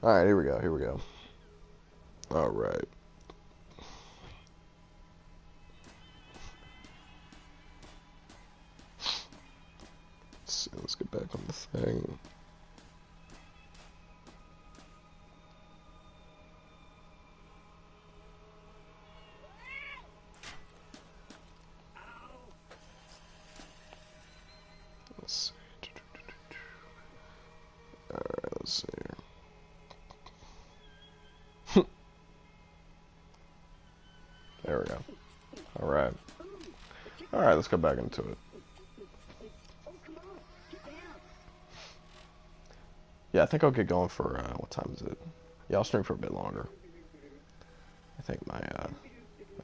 Alright, here we go, here we go. Alright. Let's see, let's get back on the thing. Let's see. Alright, let's see here. There we go. Alright. Alright, let's go back into it. Yeah, I think I'll get going for, what time is it? Yeah, I'll stream for a bit longer. I think I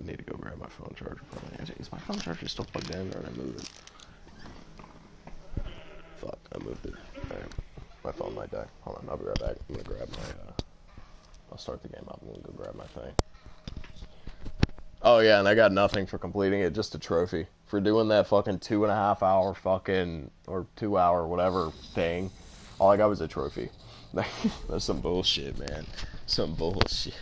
need to go grab my phone charger probably. Is my phone charger still plugged in, or did I move it? Fuck, I moved it. Alright. My phone might die. Hold on, I'll be right back. I'm gonna grab my, I'll start the game up. I'm gonna go grab my thing. Oh yeah, and I got nothing for completing it, just a trophy. For doing that fucking 2.5 hour fucking, or 2 hour, whatever thing. All I got was a trophy. That's some bullshit, man. Some bullshit.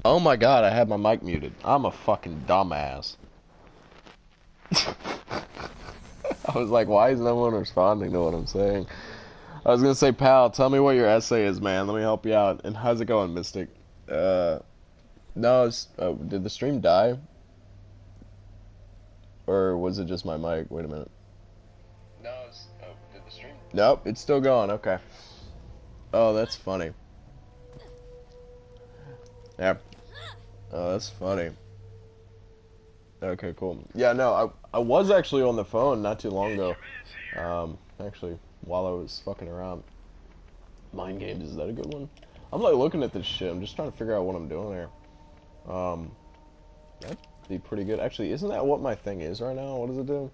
Oh my god, I had my mic muted. I'm a fucking dumbass. I was like, why is no one responding to what I'm saying? I was gonna say, pal, tell me what your essay is, man. Let me help you out. And how's it going, Mystic? No, did the stream die? Or was it just my mic? Wait a minute. No, did the stream? Nope, it's still going. Okay. Oh, that's funny. Yeah. Oh, that's funny. Okay, cool. Yeah, no, I was actually on the phone not too long ago. Actually, while I was fucking around. Mind games, is that a good one? I'm like looking at this shit. I'm just trying to figure out what I'm doing here. That'd be pretty good. Actually, isn't that what my thing is right now? What does it do?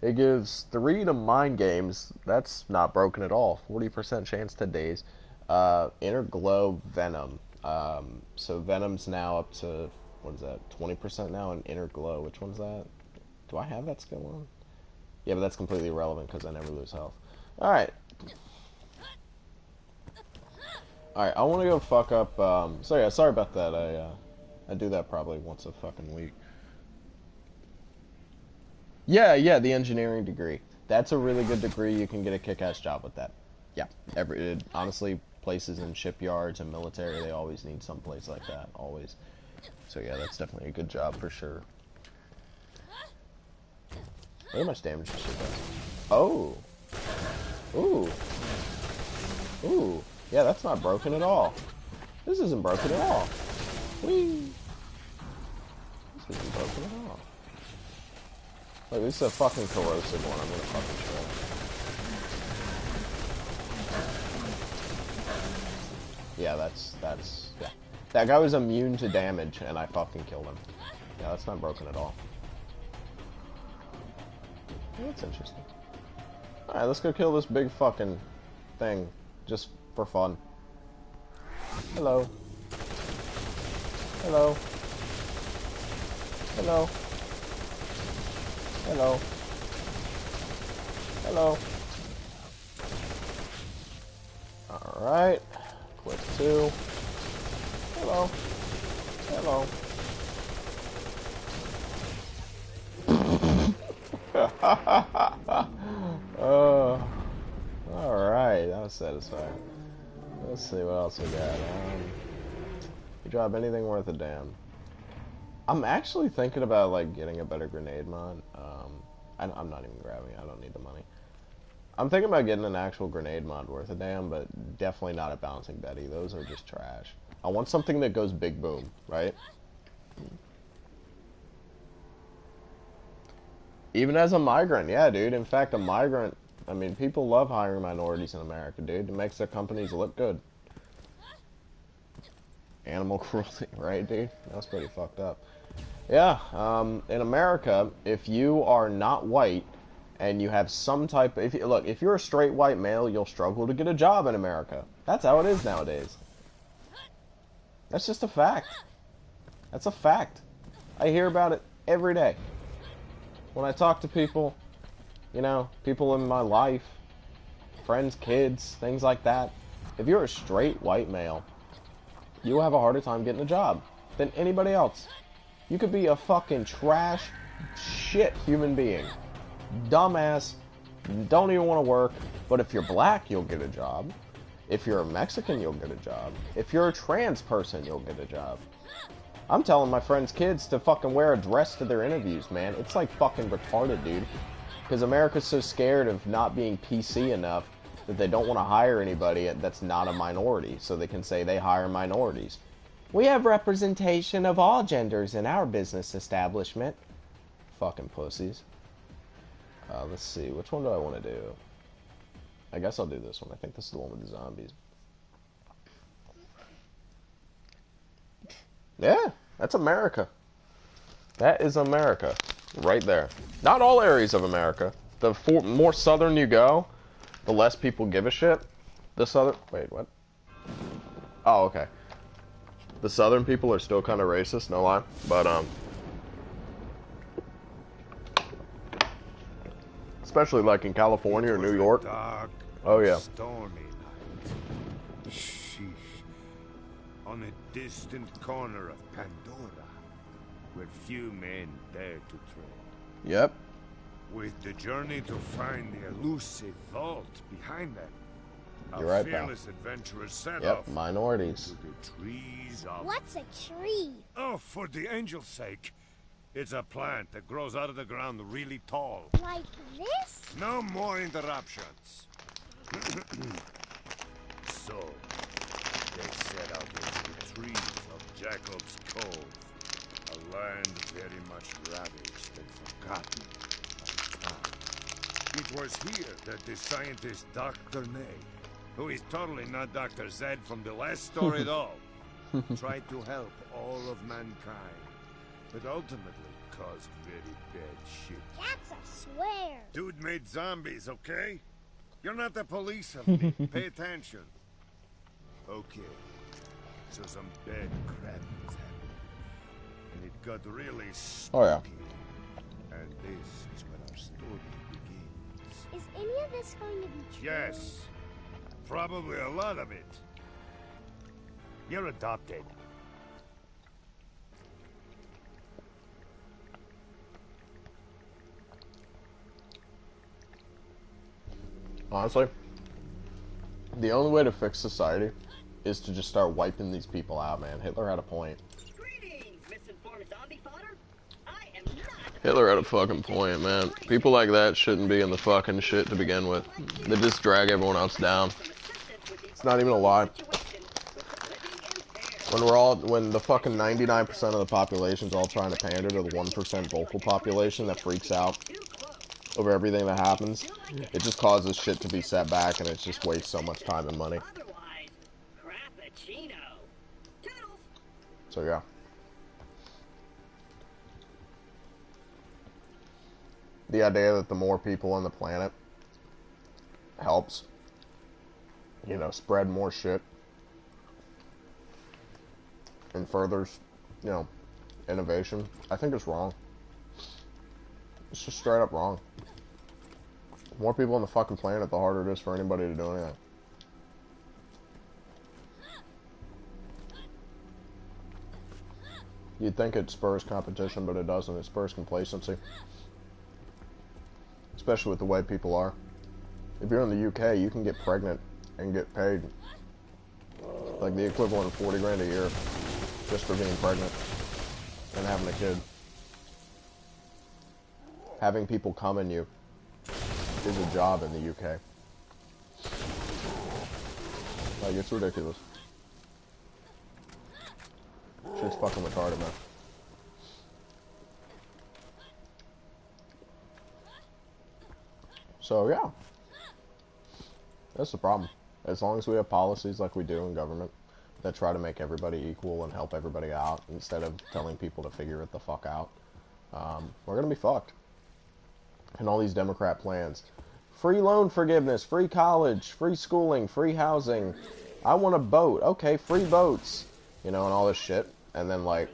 It gives 3 to mind games. That's not broken at all. 40% chance to daze. Inner glow Venom. So Venom's now up to, what is that, 20% now, and inner glow. Which one's that? Do I have that skill on? Yeah, but that's completely irrelevant because I never lose health. Alright. Alright, I want to go fuck up, so yeah, sorry about that. I do that probably once a fucking week. Yeah, the engineering degree. That's a really good degree. You can get a kick-ass job with that. Yeah, honestly, places in shipyards and military, they always need some place like that, always. So yeah, that's definitely a good job for sure. Look how much damage this shit does. Oh. Ooh. Ooh. Yeah, that's not broken at all. This isn't broken at all. Whee! This isn't broken at all. Look, this is a fucking corrosive one. I'm gonna fucking shred. Yeah, that's, yeah. That guy was immune to damage, and I fucking killed him. Yeah, that's not broken at all. Yeah, that's interesting. Alright, let's go kill this big fucking thing. Just for fun. Hello. Hello. Hello. Hello. Hello. Alright. Click 2. Hello. Hello. Alright, that was satisfying. Let's see what else we got. You drop anything worth a damn. I'm actually thinking about like getting a better grenade mod. I'm not even grabbing it. I don't need the money. I'm thinking about getting an actual grenade mod worth a damn, but definitely not a Bouncing Betty. Those are just trash. I want something that goes big boom, right? Even as a migrant, yeah, dude. In fact, a migrant, I mean, people love hiring minorities in America, dude. It makes their companies look good. Animal cruelty, right, dude? That's pretty fucked up. Yeah, in America, if you are not white and you have some type of... If you're a straight white male, you'll struggle to get a job in America. That's how it is nowadays. That's just a fact. That's a fact. I hear about it every day. When I talk to people, you know, people in my life, friends, kids, things like that. If you're a straight white male, you'll have a harder time getting a job than anybody else. You could be a fucking trash shit human being. Dumbass, don't even want to work, but if you're black, you'll get a job. If you're a Mexican, you'll get a job. If you're a trans person, you'll get a job. I'm telling my friends' kids to fucking wear a dress to their interviews, man. It's like fucking retarded, dude. Because America's so scared of not being PC enough that they don't want to hire anybody that's not a minority, so they can say they hire minorities. We have representation of all genders in our business establishment. Fucking pussies. Let's see, which one do I want to do? I guess I'll do this one. I think this is the one with the zombies. Yeah, that's America. That is America. Right there. Not all areas of America. The more southern you go, the less people give a shit. The southern... Wait, what? Oh, okay. The southern people are still kind of racist, no lie. But, especially like in California or New York. Oh, yeah. Stormy night. Sheesh. on a distant corner of Pandora, where few men dare to tread. Yep. With the journey to find the elusive vault behind them, You're right, fearless adventurers set Yep, off minorities. to the trees of... What's a tree? Oh, for the angel's sake. It's a plant that grows out of the ground really tall. Like this? No more interruptions. So, they set out into the trees of Jacob's Cove, a land very much ravaged and forgotten by time. It was here that the scientist Dr. Ney, who is totally not Dr. Zed from the last story at all, tried to help all of mankind, but ultimately caused very bad shit. That's a swear. Dude made zombies, okay? You're not the police of me. Pay attention. Okay. So some bad crap was happening. And it got really spooky. Oh, yeah. And this is when our story begins. Is any of this going to be true? Yes. Probably a lot of it. You're adopted. Honestly, the only way to fix society is to just start wiping these people out, man. Hitler had a point. Greetings, misinformed zombie fodder. I am not. Hitler had a fucking point, man. People like that shouldn't be in the fucking shit to begin with. They just drag everyone else down. It's not even a lie. When the fucking 99% of the population's all trying to pander to the 1% vocal population that freaks out over everything that happens, it just causes shit to be set back, and it just wastes so much time and money. Otherwise, crappuccino. Toodles. So yeah. The idea that the more people on the planet helps, you know, spread more shit and furthers, you know, innovation, I think it's wrong. It's just straight up wrong. The more people on the fucking planet, the harder it is for anybody to do anything. You'd think it spurs competition, but it doesn't. It spurs complacency. Especially with the way people are. If you're in the UK, you can get pregnant and get paid like the equivalent of 40 grand a year just for being pregnant and having a kid. Having people come in you is a job in the UK. Like, it's ridiculous. Shit's fucking retarded, man. So, yeah. That's the problem. As long as we have policies like we do in government that try to make everybody equal and help everybody out instead of telling people to figure it the fuck out, we're gonna be fucked. And all these Democrat plans. Free loan forgiveness, free college, free schooling, free housing. I want a boat. Okay, free boats. You know, and all this shit. And then, like...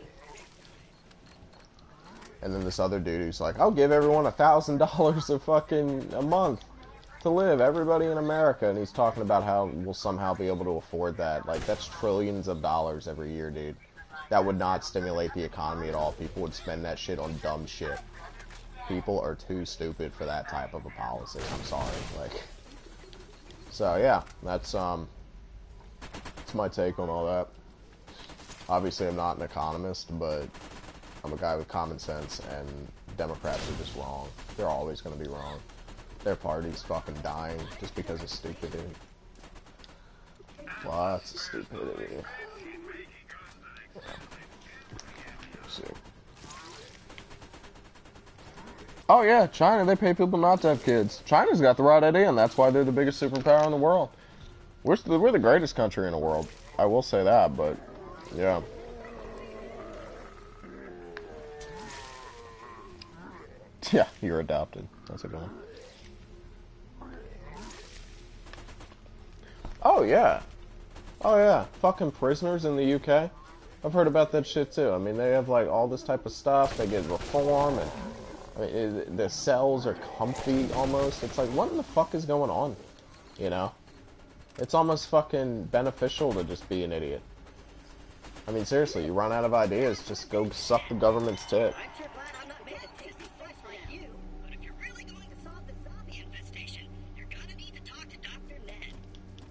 And then this other dude who's like, I'll give everyone $1,000 a fucking a month to live, everybody in America. And he's talking about how we'll somehow be able to afford that. Like, that's trillions of dollars every year, dude. That would not stimulate the economy at all. People would spend that shit on dumb shit. People are too stupid for that type of a policy. I'm sorry. Like, so yeah, that's my take on all that. Obviously, I'm not an economist, but I'm a guy with common sense, and Democrats are just wrong. They're always going to be wrong. Their party's fucking dying just because of stupidity. Lots of stupidity. Yeah. Let's see. Oh yeah, China, they pay people not to have kids. China's got the right idea, and that's why they're the biggest superpower in the world. We're the greatest country in the world. I will say that, but yeah. Yeah, you're adopted. That's a good one. Oh yeah. Oh yeah. Fucking prisoners in the UK. I've heard about that shit too. I mean, they have like all this type of stuff. They get reform, and I mean, the cells are comfy almost. It's like, what in the fuck is going on? You know? It's almost fucking beneficial to just be an idiot. I mean, seriously, you run out of ideas, just go suck the government's tit. I'm sure glad I'm not made of tasty flesh like you. But if you're really going to solve the zombie infestation, you're gonna need to talk to Dr. Ned.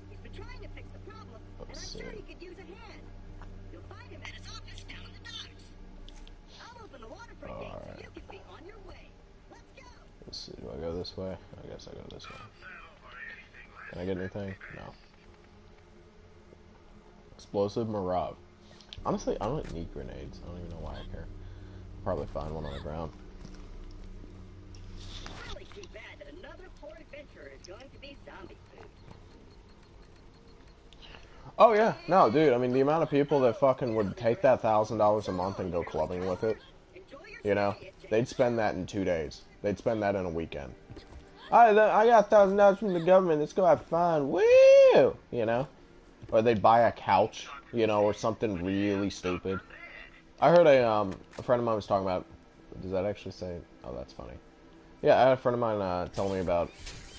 He's been trying to fix the problem, and I'm Let's sure see. he could use a hand. You'll find him at his office down in the docks. I'll open the waterfront gate so you can be on your way. Let's go. Let's see, do I go this way? I guess I go this way. Can I get anything? No. Explosive Mirage. Honestly, I don't need grenades. I don't even know why I care. Probably find one on the ground. Really too bad that another poor adventurer is going to be zombie food. Oh yeah, no, dude. I mean, the amount of people that fucking would take that $1,000 a month and go clubbing with it, Enjoy your you know, stay at they'd spend that in 2 days. They'd spend that in a weekend. I got $1,000 from the government. Let's go have fun. Woo! You know, or they'd buy a couch, you know, or something really stupid. I heard a friend of mine was talking about. Does that actually say? Oh, that's funny. Yeah, I had a friend of mine tell me about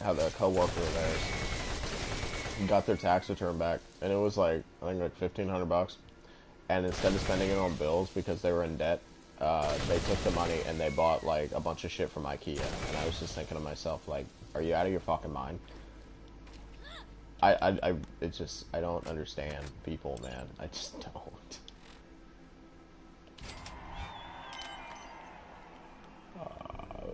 how the coworker of theirs got their tax return back, and it was like I think like $1,500, and instead of spending it on bills because they were in debt, they took the money and they bought like a bunch of shit from IKEA. And I was just thinking to myself, like, are you out of your fucking mind? It's just, I don't understand people, man. I just don't.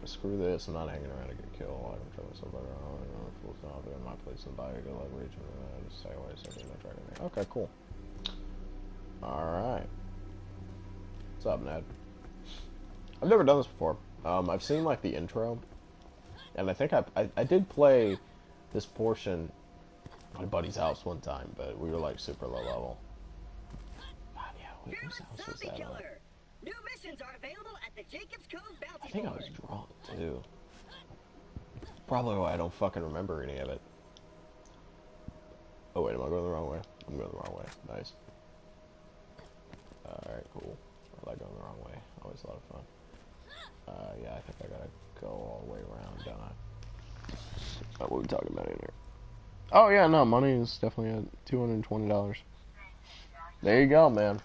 Screw this, I'm not hanging around to get killed. I can try myself better. I don't know if it's not in my place and buy a good leverage. Just stay away so they're not tracking me. Okay, cool. Alright. What's up, Ned? I've never done this before. I've seen like the intro, and I think I did play this portion at my buddy's house one time, but we were like super low level. God, yeah, wait, whose house was that? Killer. New missions are available at the Jacobs Cove Bounty I think I Board. was drunk too. Probably why I don't fucking remember any of it. Oh wait, am I going the wrong way? I'm going the wrong way. Nice. Alright, cool. I like going the wrong way. Always a lot of fun. Yeah, I think I gotta go all the way around, don't I? What are we talking about in here? Oh yeah, no, money is definitely at $220. There you go, man.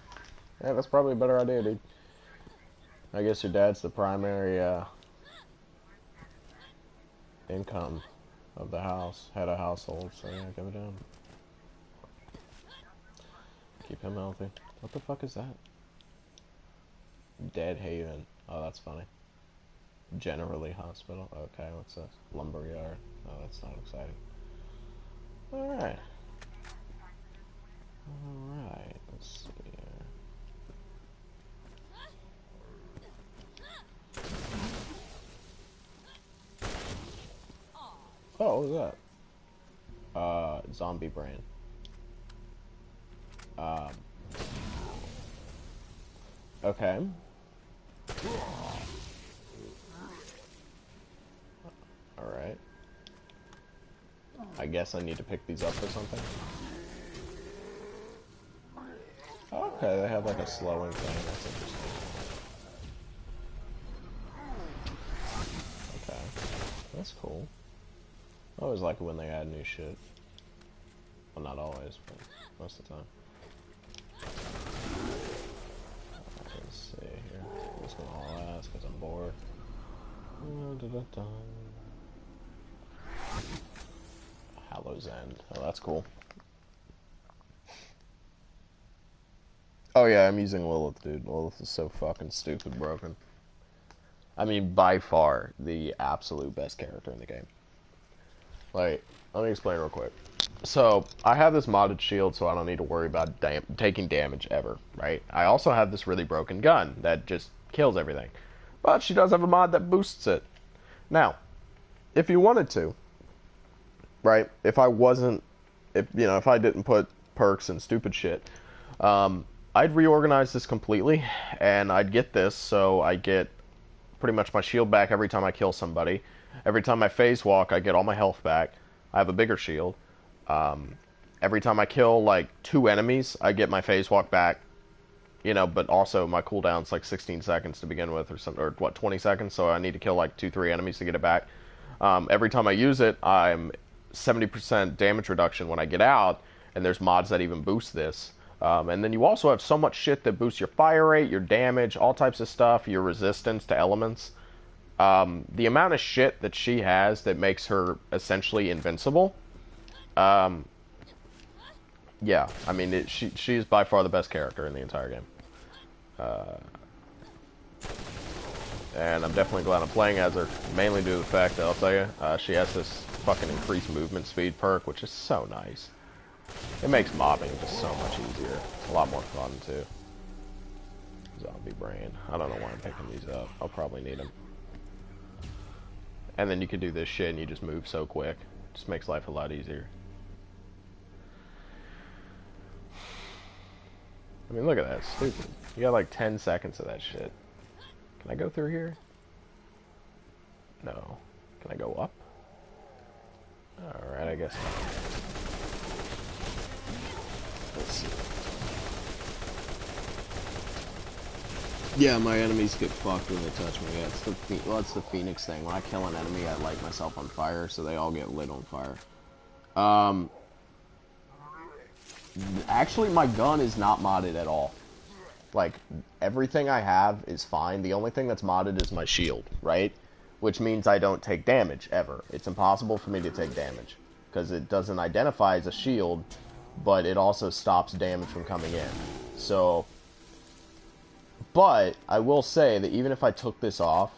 Yeah, that's probably a better idea, dude. I guess your dad's the primary income of the house, head of household, so yeah, give it to him. Keep him healthy. What the fuck is that? Dead Haven. Oh, that's funny. Generally Hospital. Okay, what's this? Lumberyard. Oh, that's not exciting. Alright. Alright, let's see here. Oh, what was that? Zombie brain. Okay. Alright. I guess I need to pick these up or something. Okay, they have like a slowing thing. That's interesting. Okay. That's cool. I always like it when they add new shit. Well, not always, but most of the time. Let's see here. I'm just gonna all ask because I'm bored. Hallow's End. Oh, that's cool. Oh yeah, I'm using Lilith, dude. Lilith is so fucking stupid broken. I mean, by far, the absolute best character in the game. Like, let me explain real quick. So, I have this modded shield, so I don't need to worry about taking damage ever, right? I also have this really broken gun that just kills everything. But she does have a mod that boosts it. Now, if you wanted to, right? If I didn't put perks and stupid shit, I'd reorganize this completely, and I'd get this, so I get pretty much my shield back every time I kill somebody. Every time I phase walk, I get all my health back. I have a bigger shield. Every time I kill, like, 2 enemies, I get my phase walk back. You know, but also my cooldown's like 16 seconds to begin with, or 20 seconds, so I need to kill like 2-3 enemies to get it back. Every time I use it, I'm 70% damage reduction when I get out, and there's mods that even boost this. And then you also have so much shit that boosts your fire rate, your damage, all types of stuff, your resistance to elements. The amount of shit that she has that makes her essentially invincible. Yeah, I mean, she's by far the best character in the entire game. And I'm definitely glad I'm playing as her, mainly due to the fact that, I'll tell you, she has this fucking increased movement speed perk, which is so nice. It makes mobbing just so much easier. It's a lot more fun, too. Zombie brain. I don't know why I'm picking these up. I'll probably need them. And then you can do this shit and you just move so quick. Just makes life a lot easier. I mean, look at that. Stupid. You got like 10 seconds of that shit. Can I go through here? No. Can I go up? Alright, I guess not. Let's see. Yeah, my enemies get fucked when they touch me. Yeah, it's the Phoenix thing. When I kill an enemy, I light myself on fire, so they all get lit on fire. Actually, my gun is not modded at all. Like, everything I have is fine. The only thing that's modded is my shield, right? Which means I don't take damage, ever. It's impossible for me to take damage. Because it doesn't identify as a shield, but it also stops damage from coming in. So, but I will say that even if I took this off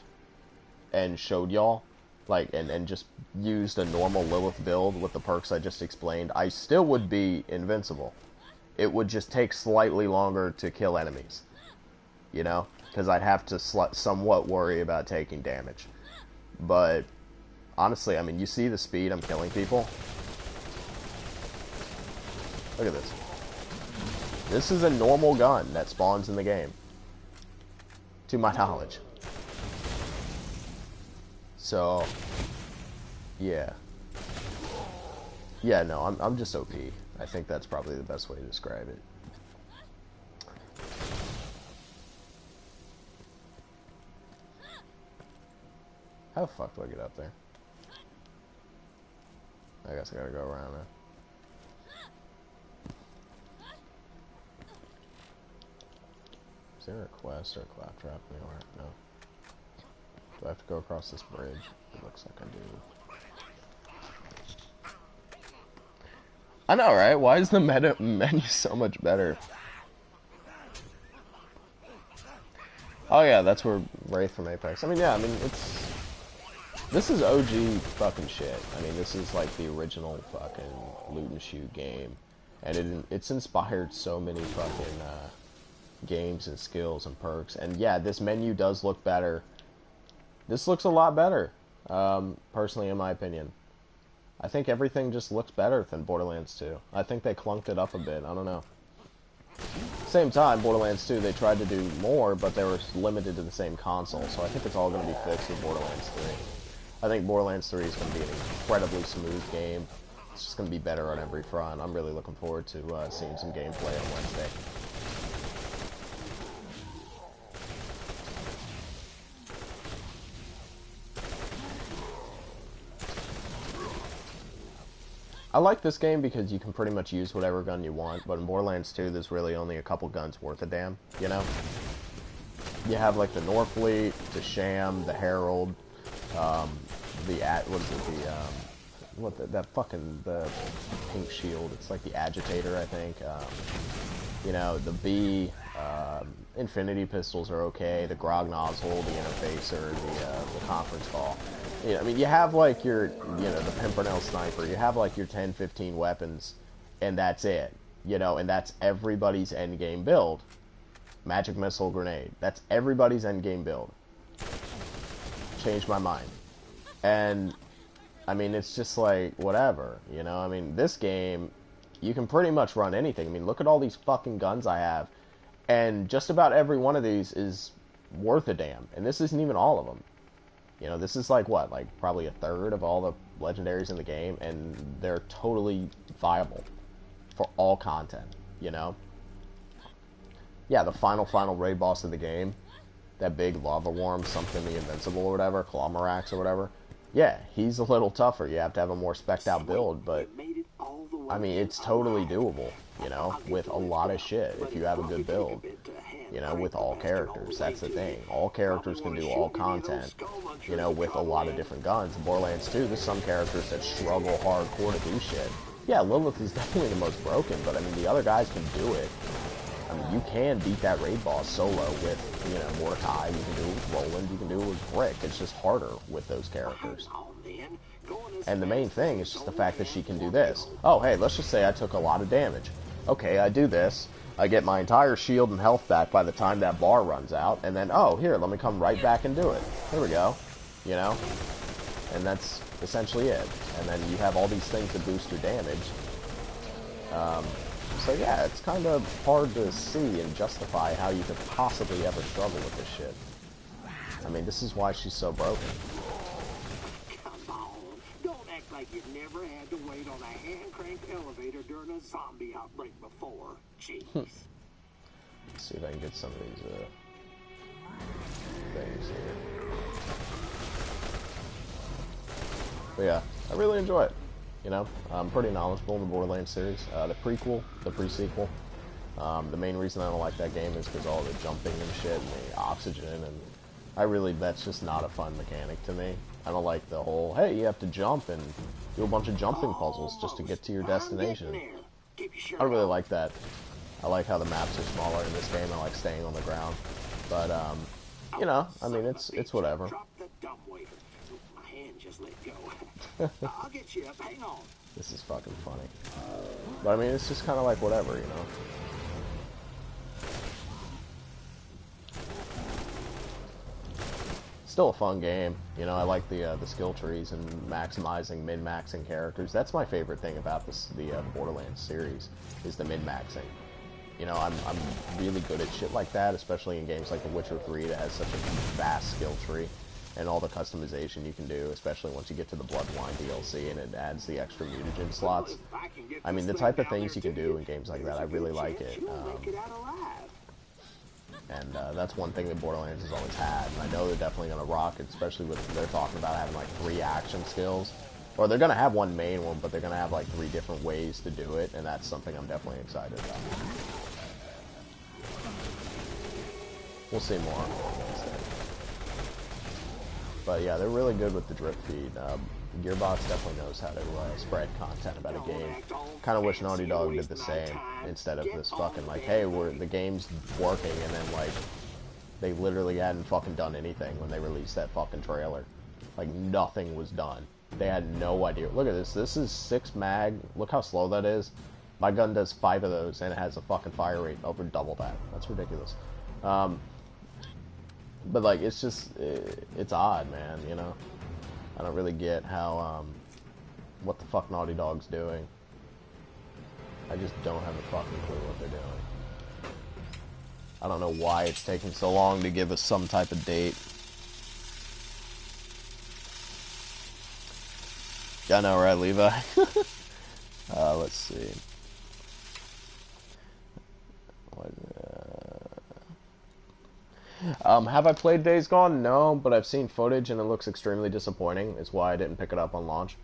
and showed y'all, like, and just used a normal Lilith build with the perks I just explained, I still would be invincible. It would just take slightly longer to kill enemies, you know, because I'd have to somewhat worry about taking damage. But honestly, I mean, you see the speed I'm killing people? Look at this. This is a normal gun that spawns in the game, to my knowledge. So, yeah. Yeah, no, I'm just OP. I think that's probably the best way to describe it. How the fuck do I get up there? I guess I gotta go around there. Is there a quest or a claptrap anywhere? No. Do I have to go across this bridge? It looks like I do. I know, right? Why is the menu so much better? Oh yeah, that's where Wraith from Apex. I mean, yeah, I mean, this is OG fucking shit. I mean, this is like the original fucking loot and shoot game. And it's inspired so many fucking games and skills and perks. And yeah, this menu does look better. This looks a lot better, personally, in my opinion. I think everything just looks better than Borderlands 2. I think they clunked it up a bit. I don't know. Same time, Borderlands 2, they tried to do more, but they were limited to the same console. So I think it's all going to be fixed with Borderlands 3. I think Borderlands 3 is going to be an incredibly smooth game. It's just going to be better on every front. I'm really looking forward to seeing some gameplay on Wednesday. I like this game because you can pretty much use whatever gun you want, but in Borderlands 2, there's really only a couple guns worth a damn, you know? You have, like, the Norfleet, the Sham, the Herald, the pink shield, it's like the Agitator, I think, you know, the B, Infinity pistols are okay, the Grog Nozzle, the Interfacer, the Conference Call. You know, I mean, you have, like, your, you know, the Pimpernel Sniper, you have, like, your 10, 15 weapons, and that's it, you know, and that's everybody's endgame build. Magic Missile, Grenade, that's everybody's endgame build. Changed my mind. And, I mean, it's just, like, whatever, you know, I mean, this game, you can pretty much run anything. I mean, look at all these fucking guns I have, and just about every one of these is worth a damn, and this isn't even all of them. You know, this is like, what, like probably a third of all the legendaries in the game, and they're totally viable for all content, you know? Yeah, the final raid boss of the game, that big lava worm, something the Invincible or whatever, Clomarax or whatever, yeah, he's a little tougher. You have to have a more spec'd out build, but... You made it all the I mean, it's totally doable, you know, with a lot of shit if you have a good build, you know, with all characters. That's the thing. All characters can do all content, you know, with a lot of different guns. In Borderlands 2, there's some characters that struggle hardcore to do shit. Yeah, Lilith is definitely the most broken, but I mean, the other guys can do it. I mean, you can beat that raid boss solo with, you know, Mordecai, you can do it with Roland, you can do it with Brick. It's just harder with those characters. And the main thing is just the fact that she can do this. Oh, hey, let's just say I took a lot of damage. Okay, I do this. I get my entire shield and health back by the time that bar runs out. And then, oh, here, let me come right back and do it. Here we go. You know? And that's essentially it. And then you have all these things to boost your damage. So yeah, it's kind of hard to see and justify how you could possibly ever struggle with this shit. I mean, this is why she's so broken. Come on, don't act like you've never had to wait on a hand-cranked elevator during a zombie outbreak before. Jeez. Let's see if I can get some of these things here. But yeah, I really enjoy it. You know, I'm pretty knowledgeable in the Borderlands series. The prequel, the pre-sequel. The main reason I don't like that game is because all the jumping and shit and the oxygen, and that's just not a fun mechanic to me. I don't like the whole, hey, you have to jump and do a bunch of jumping puzzles just to get to your destination. I really like that. I like how the maps are smaller in this game. I like staying on the ground. But, you know, I mean, it's whatever. I'll get you up. Hang on. This is fucking funny. But I mean, it's just kind of like whatever, you know. Still a fun game. You know, I like the skill trees and maximizing, min-maxing characters. That's my favorite thing about the Borderlands series, is the min-maxing. You know, I'm really good at shit like that, especially in games like The Witcher 3 that has such a vast skill tree. And all the customization you can do, especially once you get to the Bloodwine DLC and it adds the extra mutagen slots. I mean, the type of things you can do in games like that, I really like it. And that's one thing that Borderlands has always had. And I know they're definitely going to rock it, especially with, they're talking about having like 3 action skills. Or they're going to have one main one, but they're going to have like 3 different ways to do it, and that's something I'm definitely excited about. We'll see more. But yeah, they're really good with the drip feed. Gearbox definitely knows how to spread content about a game. Kind of wish Naughty Dog did the same, instead of this fucking like, hey, the game's working, and then like, they literally hadn't fucking done anything when they released that fucking trailer. Like, nothing was done. They had no idea. Look at this. This is 6 mag. Look how slow that is. My gun does 5 of those, and it has a fucking fire rate over double that. That's ridiculous. But like, it's just, it's odd, man, you know? I don't really get how, what the fuck Naughty Dog's doing. I just don't have a fucking clue what they're doing. I don't know why it's taking so long to give us some type of date. Yeah, I know, right, Levi? Let's see. Have I played Days Gone? No, but I've seen footage and it looks extremely disappointing. It's why I didn't pick it up on launch.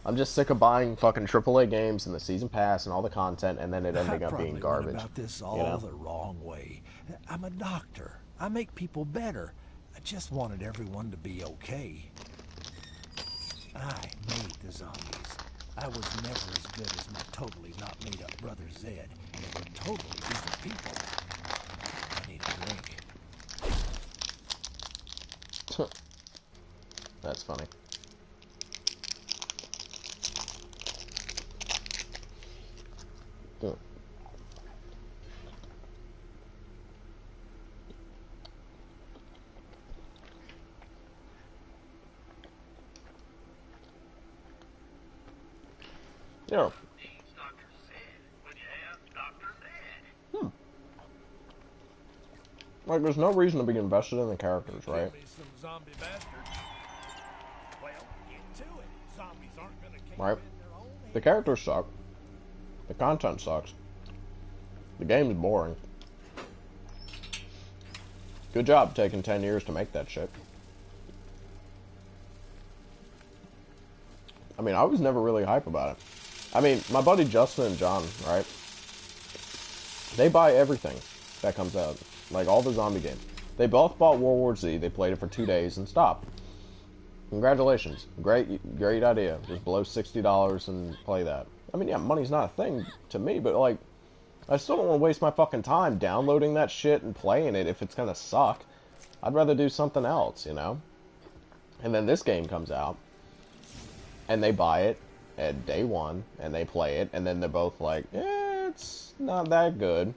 I'm just sick of buying fucking AAA games and the season pass and all the content, and then it ending up being garbage. About this all the wrong way. I'm a doctor. I make people better. I just wanted everyone to be okay. I made the zombies. I was never as good as my totally not made up brother Zed. They were totally different people. I need a drink. That's funny. Yeah. Like, there's no reason to be invested in the characters, right? Right? The characters suck. The content sucks. The game's boring. Good job taking 10 years to make that shit. I mean, I was never really hype about it. I mean, my buddy Justin and John, right? They buy everything that comes out. Like, all the zombie games. They both bought World War Z. They played it for 2 days and stopped. Congratulations. Great idea. Just blow $60 and play that. I mean, yeah, money's not a thing to me, but, like, I still don't want to waste my fucking time downloading that shit and playing it if it's gonna suck. I'd rather do something else, you know? And then this game comes out, and they buy it at day one, and they play it, and then they're both like, it's not that good.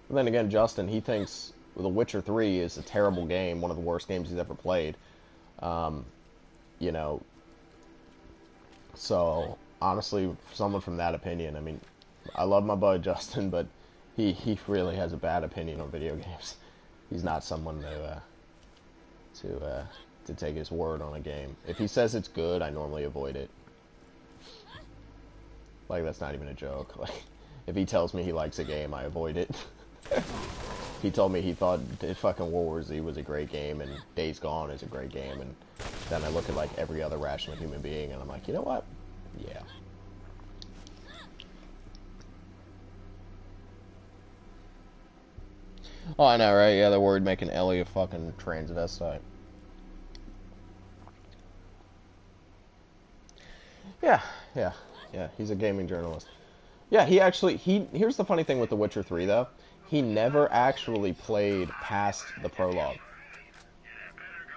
And then again, Justin, he thinks The Witcher 3 is a terrible game, one of the worst games he's ever played. You know, so, honestly, someone from that opinion, I mean, I love my buddy Justin, but he really has a bad opinion on video games. He's not someone to take his word on a game. If he says it's good, I normally avoid it. Like, that's not even a joke. Like, if he tells me he likes a game, I avoid it. He told me he thought fucking World War Z was a great game and Days Gone is a great game, and then I look at like every other rational human being and I'm like, you know what? Yeah. Oh, I know, right? Yeah, they're worried making Ellie a fucking transvestite. Yeah, he's a gaming journalist. Yeah, here's the funny thing with The Witcher 3, though. He never actually played past the prologue.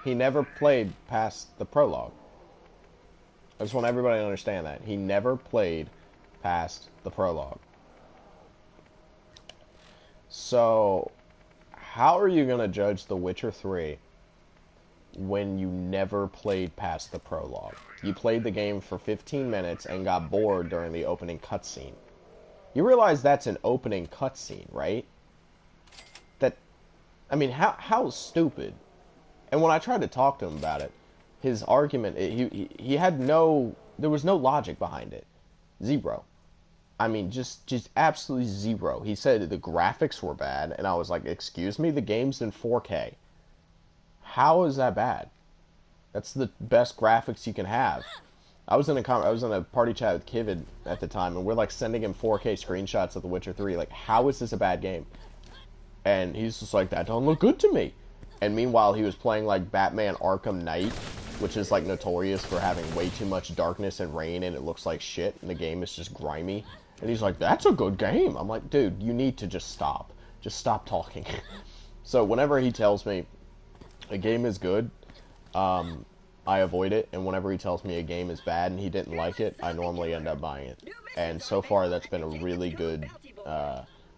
He never played past the prologue. I just want everybody to understand that. He never played past the prologue. So, how are you going to judge The Witcher 3 when you never played past the prologue? You played the game for 15 minutes and got bored during the opening cutscene. You realize that's an opening cutscene, right? I mean, how stupid. And when I tried to talk to him about it, his argument, he had there was no logic behind it. Zero. I mean, just absolutely zero. He said the graphics were bad, and I was like, excuse me, the game's in 4K. How is that bad? That's the best graphics you can have. I was in a party chat with Kivid at the time, and we're like sending him 4K screenshots of The Witcher 3. Like, how is this a bad game? And he's just like, that don't look good to me. And meanwhile, he was playing like Batman Arkham Knight, which is like notorious for having way too much darkness and rain, and it looks like shit, and the game is just grimy. And he's like, that's a good game. I'm like, dude, you need to just stop. Just stop talking. So whenever he tells me a game is good, I avoid it. And whenever he tells me a game is bad and he didn't like it, I normally end up buying it. And so far, that's been a really good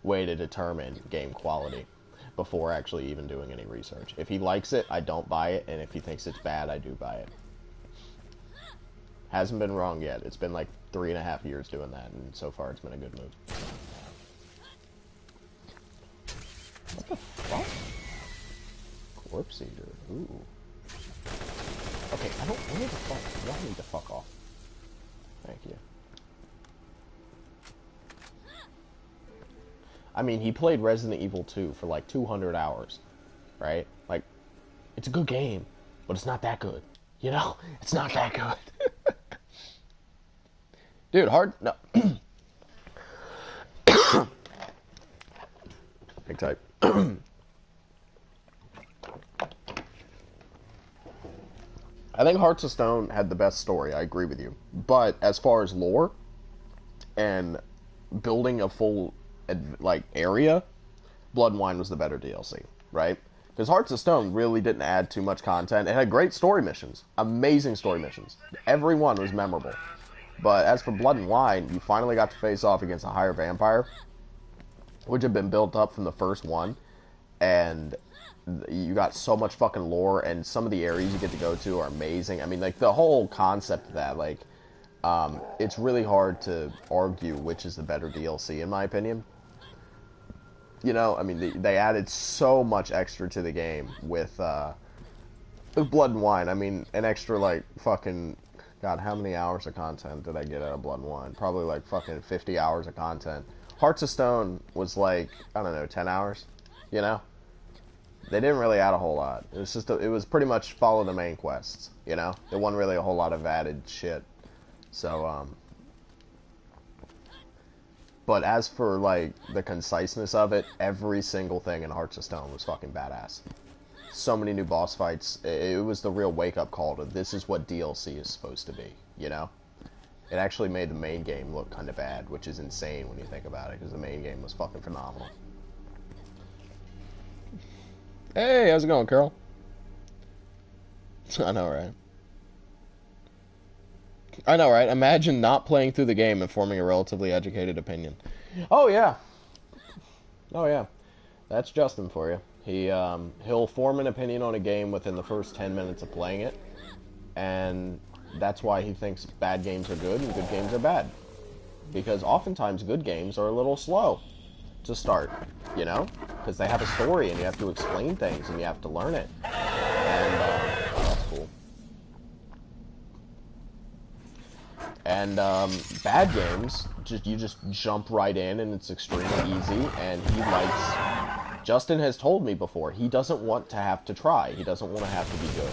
way to determine game quality before actually even doing any research. If he likes it, I don't buy it. And if he thinks it's bad, I do buy it. Hasn't been wrong yet. It's been like 3.5 years doing that, and so far it's been a good move. What the fuck? Corpse Eater. Ooh. Okay, I need to fuck off. Thank you. I mean, he played Resident Evil 2 for like 200 hours, right? Like, it's a good game, but it's not that good. You know? It's not that good. Dude, no. Big type. I think Hearts of Stone had the best story, I agree with you. But as far as lore and building a full like area, Blood and Wine was the better DLC, right? Because Hearts of Stone really didn't add too much content. It had great story missions. Amazing story missions. Every one was memorable. But as for Blood and Wine, you finally got to face off against a higher vampire, which had been built up from the first one, and you got so much fucking lore, and some of the areas you get to go to are amazing. I mean, like, the whole concept of that, like, it's really hard to argue which is the better DLC, in my opinion. You know, I mean, they added so much extra to the game with Blood and Wine. I mean, an extra, like, fucking... God, how many hours of content did I get out of Blood and Wine? Probably like fucking 50 hours of content. Hearts of Stone was like, I don't know, 10 hours? You know? They didn't really add a whole lot. It was just, it was pretty much follow the main quests, you know? There wasn't really a whole lot of added shit. So, But as for, like, the conciseness of it, every single thing in Hearts of Stone was fucking badass. So many new boss fights. It was the real wake-up call to this is what DLC is supposed to be, you know? It actually made the main game look kind of bad, which is insane when you think about it, because the main game was fucking phenomenal. Hey, how's it going, Carol? I know, right? I know, right? Imagine not playing through the game and forming a relatively educated opinion. Oh, yeah. Oh, yeah. That's Justin for you. He'll form an opinion on a game within the first 10 minutes of playing it, and that's why he thinks bad games are good and good games are bad. Because oftentimes good games are a little slow to start, you know? Because they have a story and you have to explain things and you have to learn it. And, that's cool. And, bad games, you just jump right in and it's extremely easy, and he likes... Justin has told me before, he doesn't want to have to try. He doesn't want to have to be good.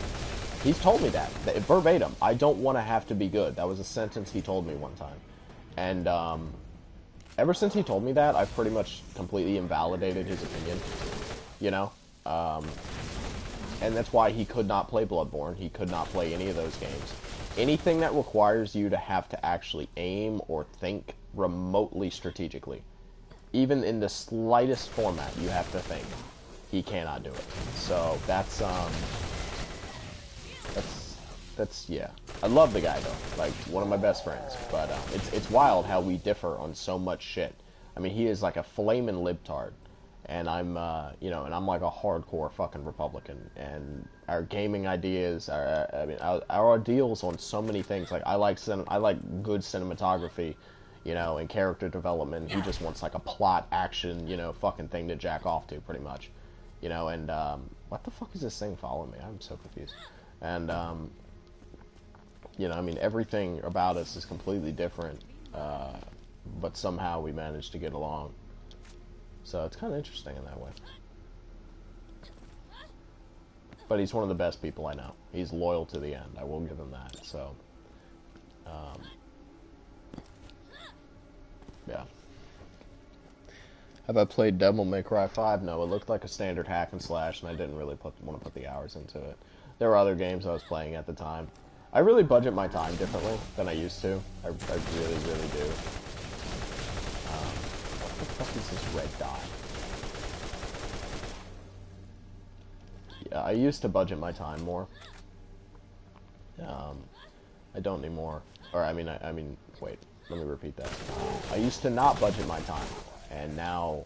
He's told me that verbatim. I don't want to have to be good. That was a sentence he told me one time. And, ever since he told me that, I've pretty much completely invalidated his opinion, you know? And that's why he could not play Bloodborne. He could not play any of those games. Anything that requires you to have to actually aim or think remotely strategically, even in the slightest format, you have to think. He cannot do it. So that's yeah. I love the guy though, like one of my best friends. But it's wild how we differ on so much shit. I mean, he is like a flaming libtard, and I'm you know, and I'm like a hardcore fucking Republican. And our gaming ideas, our ideals on so many things. Like I like good cinematography, you know, and character development. He just wants like a plot action, you know, fucking thing to jack off to, pretty much, you know. And what the fuck is this thing following me? I'm so confused. And you know, I mean, everything about us is completely different, but somehow we managed to get along. So it's kind of interesting in that way. But he's one of the best people I know. He's loyal to the end. I will give him that. So, yeah. Have I played Devil May Cry 5? No, it looked like a standard hack and slash, and I didn't really want to put the hours into it. There were other games I was playing at the time. I really budget my time differently than I used to. I really, really do. What the fuck is this red dot? Yeah, I used to budget my time more. I don't anymore. Or I mean, wait. Let me repeat that. I used to not budget my time, and now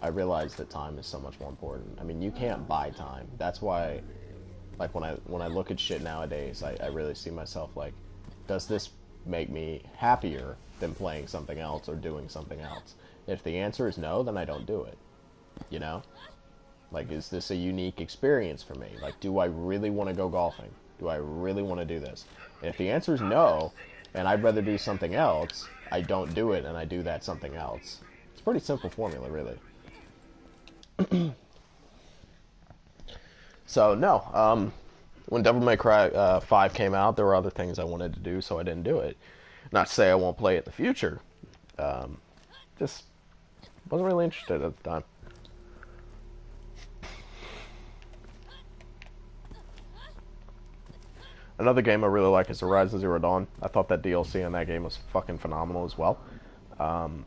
I realize that time is so much more important. I mean, you can't buy time. That's why, like, when I look at shit nowadays, I really see myself like, does this make me happier than playing something else or doing something else? If the answer is no, then I don't do it. You know? Like, is this a unique experience for me? Like, do I really want to go golfing? Do I really want to do this? And if the answer is no, and I'd rather do something else, I don't do it, and I do that something else. It's a pretty simple formula, really. So, no. When Devil May Cry 5 came out, there were other things I wanted to do, so I didn't do it. Not to say I won't play it in the future. Just wasn't really interested at the time. Another game I really like is Horizon Zero Dawn. I thought that DLC in that game was fucking phenomenal as well. Yeah,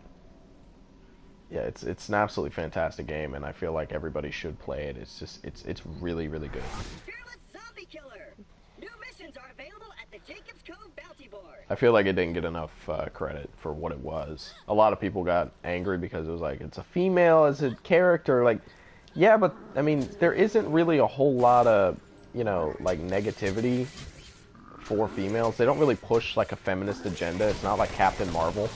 it's an absolutely fantastic game, and I feel like everybody should play it. It's just, it's really, really good. Fearless Zombie Killer. New missions are available at the Jacob's Cove Bounty Board. I feel like it didn't get enough credit for what it was. A lot of people got angry because it was like, it's a female as a character. Like, yeah, but, I mean, there isn't really a whole lot of, you know, like, negativity for females. They don't really push, like, a feminist agenda. It's not like Captain Marvel.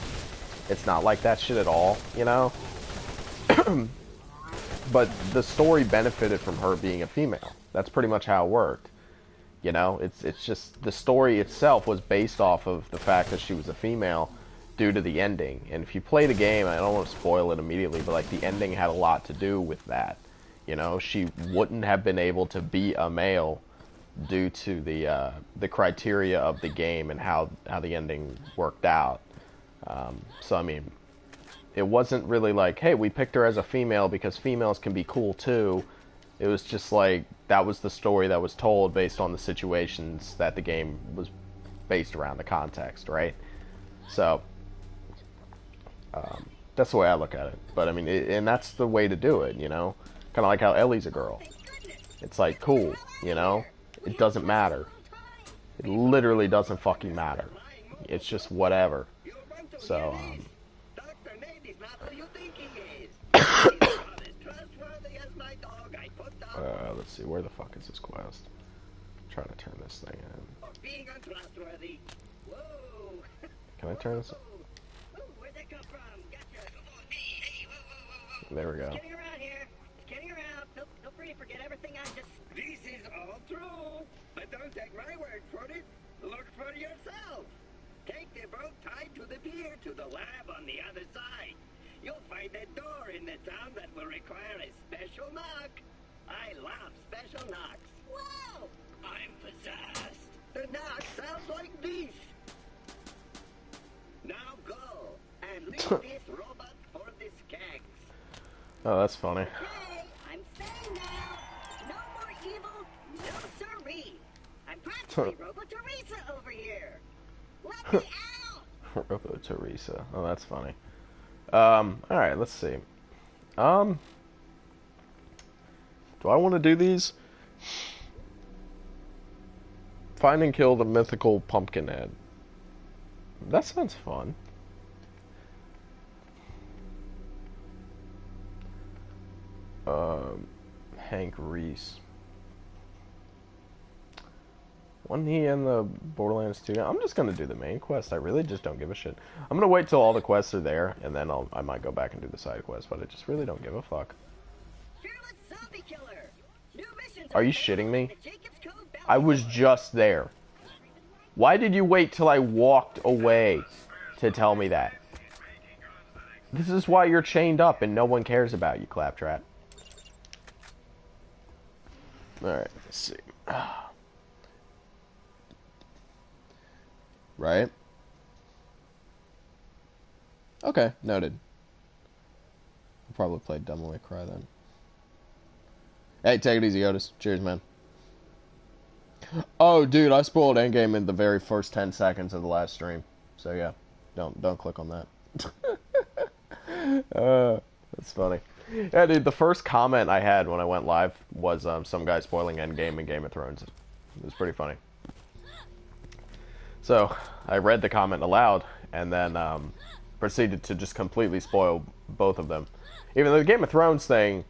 It's not like that shit at all, you know? But the story benefited from her being a female. That's pretty much how it worked. You know, it's just, the story itself was based off of the fact that she was a female due to the ending. And if you play the game, I don't want to spoil it immediately, but like the ending had a lot to do with that. You know, she wouldn't have been able to be a male due to the criteria of the game and how the ending worked out. So I mean, it wasn't really like, hey, we picked her as a female because females can be cool too. It was just like, that was the story that was told based on the situations that the game was based around, the context, right? So, that's the way I look at it. But I mean, and that's the way to do it, you know? Kind of like how Ellie's a girl. It's like, cool, you know? It doesn't matter. It literally doesn't fucking matter. It's just whatever. So, Dr. Ned is not who you think he is. He's about as trustworthy as my dog I put down let's see, where the fuck is this quest? I'm trying to turn this thing in. for being untrustworthy. Whoa. Can I turn this? Ooh, where'd that come from? Gotcha. Oh, hey, whoa. There we go. Just kidding around here. Just kidding around. Feel free to forget everything I just... This is all true. But don't take my word for it. Look for yourself. Take the boat tied to the pier to the lab on the other side. You'll find a door in the town that will require a special knock. I love special knocks. Whoa! I'm possessed. The knock sounds like this. Now go and leave this robot for the skags. Oh, that's funny. Okay, I'm saying now, no more evil, no siree. I'm practically Robo Teresa over here. Let me out! Robo Teresa. Oh, that's funny. Alright, let's see. Do I want to do these? Find and kill the mythical Pumpkinhead. That sounds fun. Hank Reese. Wasn't he in the Borderlands 2? I'm just gonna do the main quest. I really just don't give a shit. I'm gonna wait till all the quests are there, and then I might go back and do the side quest, but I just really don't give a fuck. Fearless zombie killer. New missions Are you available shitting me? in the Jacob's Cove Bounty I was just there. Why did you wait till I walked away to tell me that? This is why you're chained up and no one cares about you, Claptrap. Alright, let's see. Right? Okay, noted. I'll probably play Devil May Cry then. Hey, take it easy, Otis. Cheers, man. Oh, dude, I spoiled Endgame in the very first 10 seconds of the last stream. So yeah, don't click on that. That's funny. Yeah, dude, the first comment I had when I went live was some guy spoiling Endgame in Game of Thrones. It was pretty funny. So I read the comment aloud and then proceeded to just completely spoil both of them. Even though the Game of Thrones thing,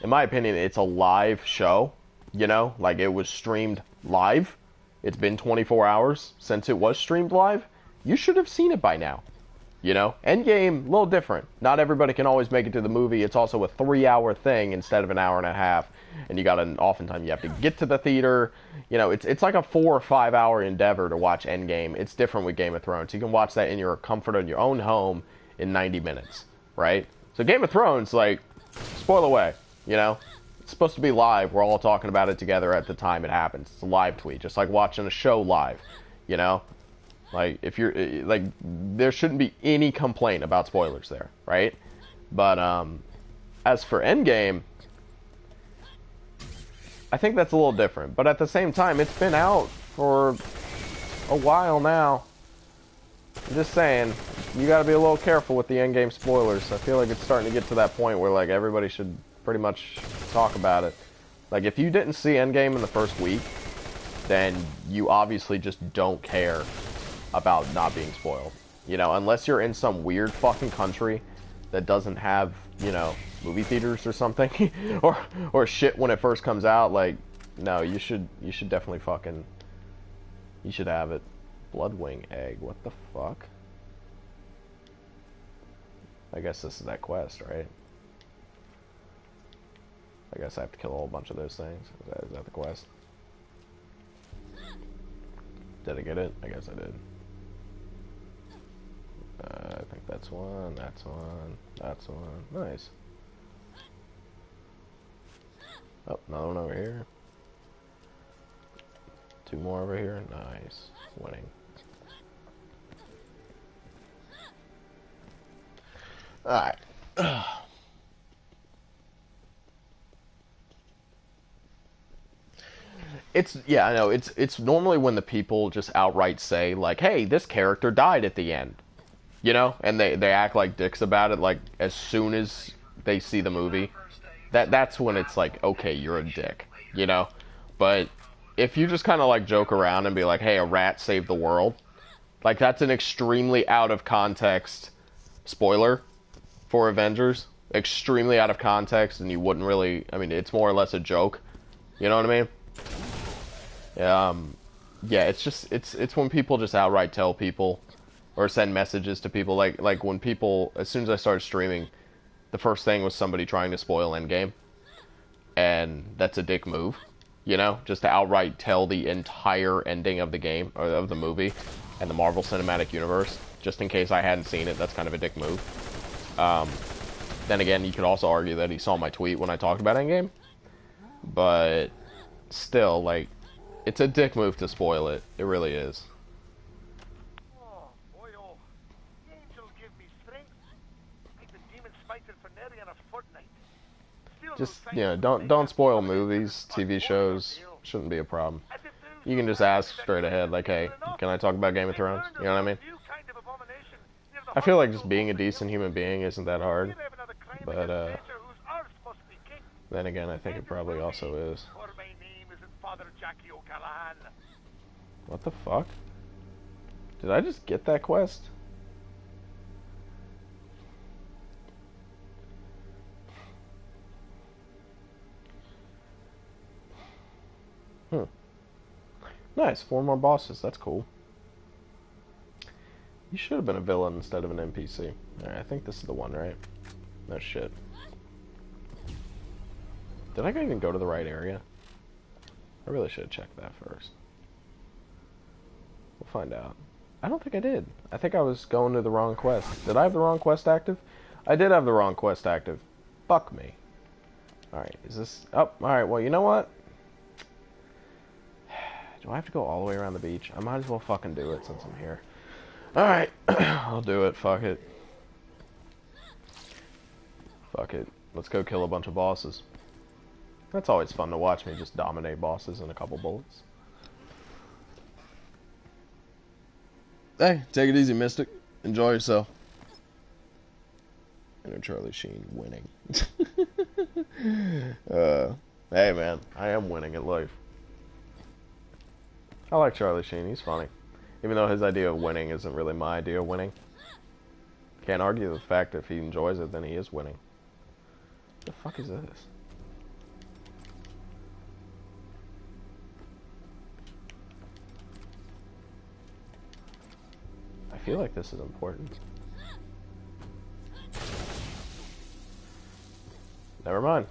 in my opinion, it's a live show. You know, like it was streamed live. It's been 24 hours since it was streamed live. You should have seen it by now. You know, Endgame, a little different. Not everybody can always make it to the movie. It's also a 3-hour thing instead of an hour and a half. And you gotta, oftentimes you have to get to the theater. You know, it's like a 4 or 5 hour endeavor to watch Endgame. It's different with Game of Thrones. You can watch that in your comfort of your own home in 90 minutes, right? So Game of Thrones, like, spoil away, you know? It's supposed to be live. We're all talking about it together at the time it happens. It's a live tweet, just like watching a show live, you know? Like, if you're, like, there shouldn't be any complaint about spoilers there, right? But, as for Endgame, I think that's a little different. But at the same time, it's been out for a while now. I'm just saying, you gotta be a little careful with the Endgame spoilers. I feel like it's starting to get to that point where, like, everybody should pretty much talk about it. Like, if you didn't see Endgame in the first week, then you obviously just don't care about not being spoiled. You know, unless you're in some weird fucking country that doesn't have, you know, movie theaters or something, or shit when it first comes out, like, no, you should definitely fucking, you should have it. Bloodwing egg, what the fuck? I guess this is that quest, right? I guess I have to kill a whole bunch of those things. Is that the quest? Did I get it? I guess I did. I think that's one, that's one, that's one. Nice. Oh, another one over here. 2 more over here. Nice. Winning. Alright. It's yeah, I know. It's normally when the people just outright say like, "Hey, this character died at the end," you know, and they act like dicks about it. Like as soon as they see the movie, that's when it's like, okay, you're a dick, you know. But if you just kind of like joke around and be like, "Hey, a rat saved the world," like that's an extremely out of context spoiler for Avengers. Extremely out of context, and you wouldn't really. I mean, it's more or less a joke. You know what I mean? Yeah, it's just it's when people just outright tell people or send messages to people like when people as soon as I started streaming, the first thing was somebody trying to spoil Endgame, and that's a dick move, you know, just to outright tell the entire ending of the game or of the movie and the Marvel Cinematic Universe, just in case I hadn't seen it. That's kind of a dick move. Then again, you could also argue that he saw my tweet when I talked about Endgame, but still, like, it's a dick move to spoil it. It really is. Oh, boy, oh. The angel give me strength. I've been demon fighting for nearly in a fortnight. Still Just, no you know, sign don't of spoil movies, TV shows. Shouldn't be a problem. You can just ask straight ahead, like, hey, can I talk about Game of Thrones? You know what I mean? I feel like just being a decent human being isn't that hard. But, then again, I think it probably also is. What the fuck? Did I just get that quest? Nice, 4 more bosses. That's cool. You should have been a villain instead of an NPC. Alright, I think this is the one, right? No shit. Did I even go to the right area? I really should have checked that first. We'll find out. I don't think I did. I think I was going to the wrong quest. Did I have the wrong quest active? I did have the wrong quest active. Fuck me. Alright, is this... Oh, alright, well, you know what? Do I have to go all the way around the beach? I might as well fucking do it since I'm here. Alright, I'll do it. Fuck it. Fuck it. Let's go kill a bunch of bosses. That's always fun to watch me just dominate bosses in a couple bullets. Hey, take it easy, Mystic. Enjoy yourself. And Charlie Sheen winning. Hey man, I am winning at life. I like Charlie Sheen, he's funny. Even though his idea of winning isn't really my idea of winning. Can't argue the fact that if he enjoys it, then he is winning. What the fuck is this? I feel like this is important. Never mind.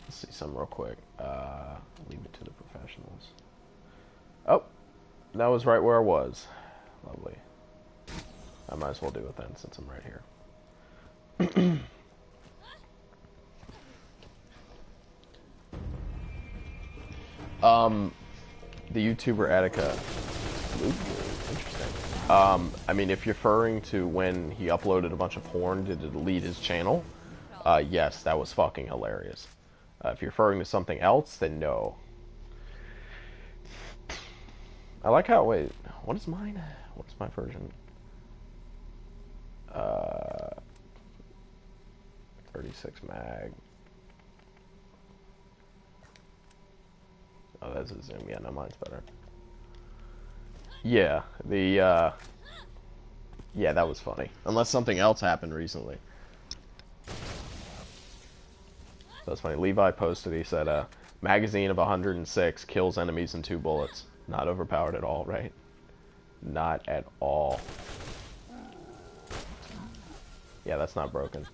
Let's see something real quick. Leave it to the professionals. Oh, that was right where I was. Lovely. I might as well do it then since I'm right here. The YouTuber Attica. Interesting. I mean, if you're referring to when he uploaded a bunch of porn to delete his channel, yes, that was fucking hilarious. If you're referring to something else, then no. I like how, wait, what is mine? What's my version? 36 mag. Oh, that's a zoom. Yeah, no, mine's better. Yeah, yeah, that was funny. Unless something else happened recently. That's funny. Levi posted, he said, magazine of 106 kills enemies in 2 bullets. Not overpowered at all, right? Not at all. Yeah, that's not broken.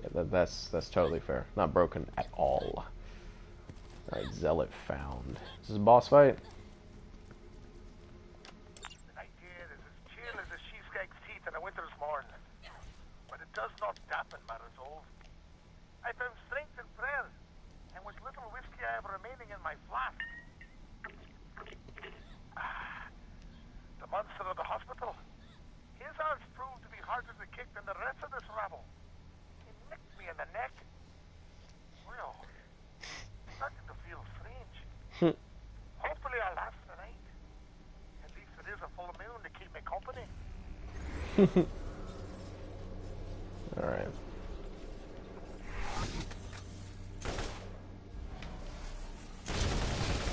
Yeah, that's totally fair. Not broken at all. Alright, Zealot found. Is this a boss fight? The night air is as chill as a cheesecake's teeth on a winter's morning. By the does not dampen my resolve. I found strength in prayer, and with little whiskey I have remaining in my flask. The monster of the hospital. His arms proved to be harder to kick than the rest of this rabble. He nicked me in the neck. Well, starting to feel strange. Hopefully I'll last the night. At least it is a full moon to keep me company. Alright.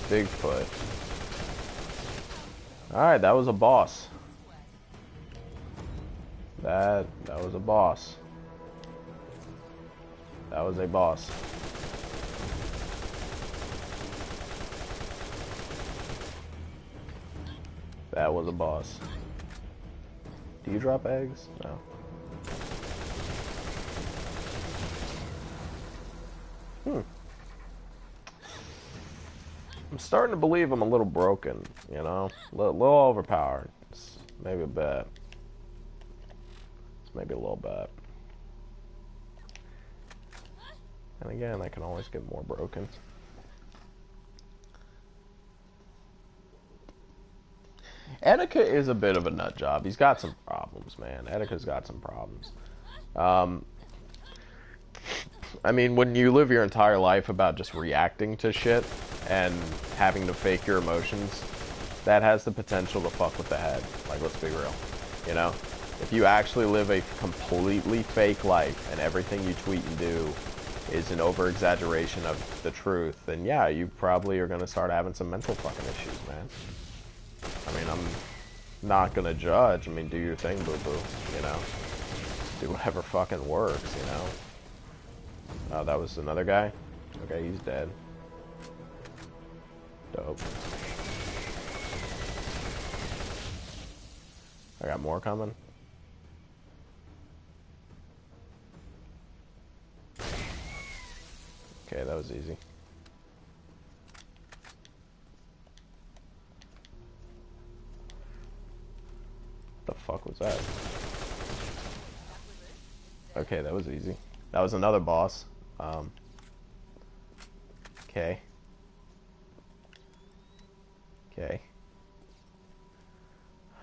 Bigfoot. Alright, that was a boss. That was a boss. That was a boss. That was a boss. Do you drop eggs? No. I'm starting to believe I'm a little broken, you know? A little overpowered. It's maybe a bit. It's maybe a little bit. And again, I can always get more broken. Etika is a bit of a nut job. He's got some problems, man. Etika's got some problems. I mean, when you live your entire life about just reacting to shit and having to fake your emotions, that has the potential to fuck with the head. Like, let's be real. You know? If you actually live a completely fake life and everything you tweet and do is an over-exaggeration of the truth, then yeah, you probably are going to start having some mental fucking issues, man. I mean, I'm not going to judge. I mean, do your thing, boo-boo, you know? Do whatever fucking works, you know? Oh, that was another guy? Okay, he's dead. Dope. I got more coming. Okay, that was easy. What the fuck was that? Okay, that was easy. That was another boss. Okay. Okay.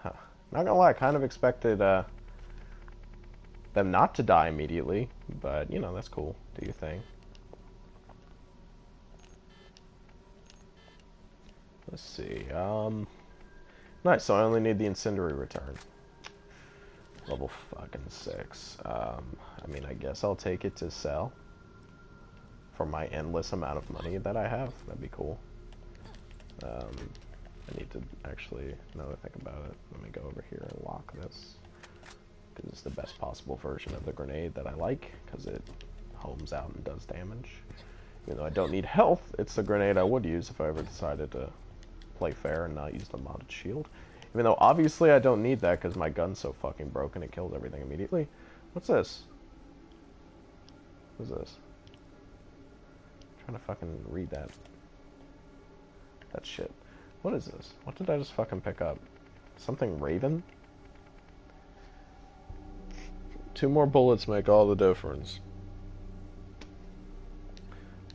Huh. Not gonna lie, I kind of expected them not to die immediately, but you know, that's cool. Do your thing. Let's see. Nice, so I only need the incendiary return. Level fucking 6. I mean, I guess I'll take it to sell for my endless amount of money that I have. That'd be cool. I need to actually, now that I think about it, let me go over here and lock this, because it's the best possible version of the grenade that I like, because it homes out and does damage. Even though I don't need health, it's the grenade I would use if I ever decided to play fair and not use the modded shield. Even though obviously I don't need that because my gun's so fucking broken it kills everything immediately. What's this? What's this? I'm trying to fucking read that. That shit. What is this? What did I just fucking pick up? Something Raven? 2 more bullets make all the difference.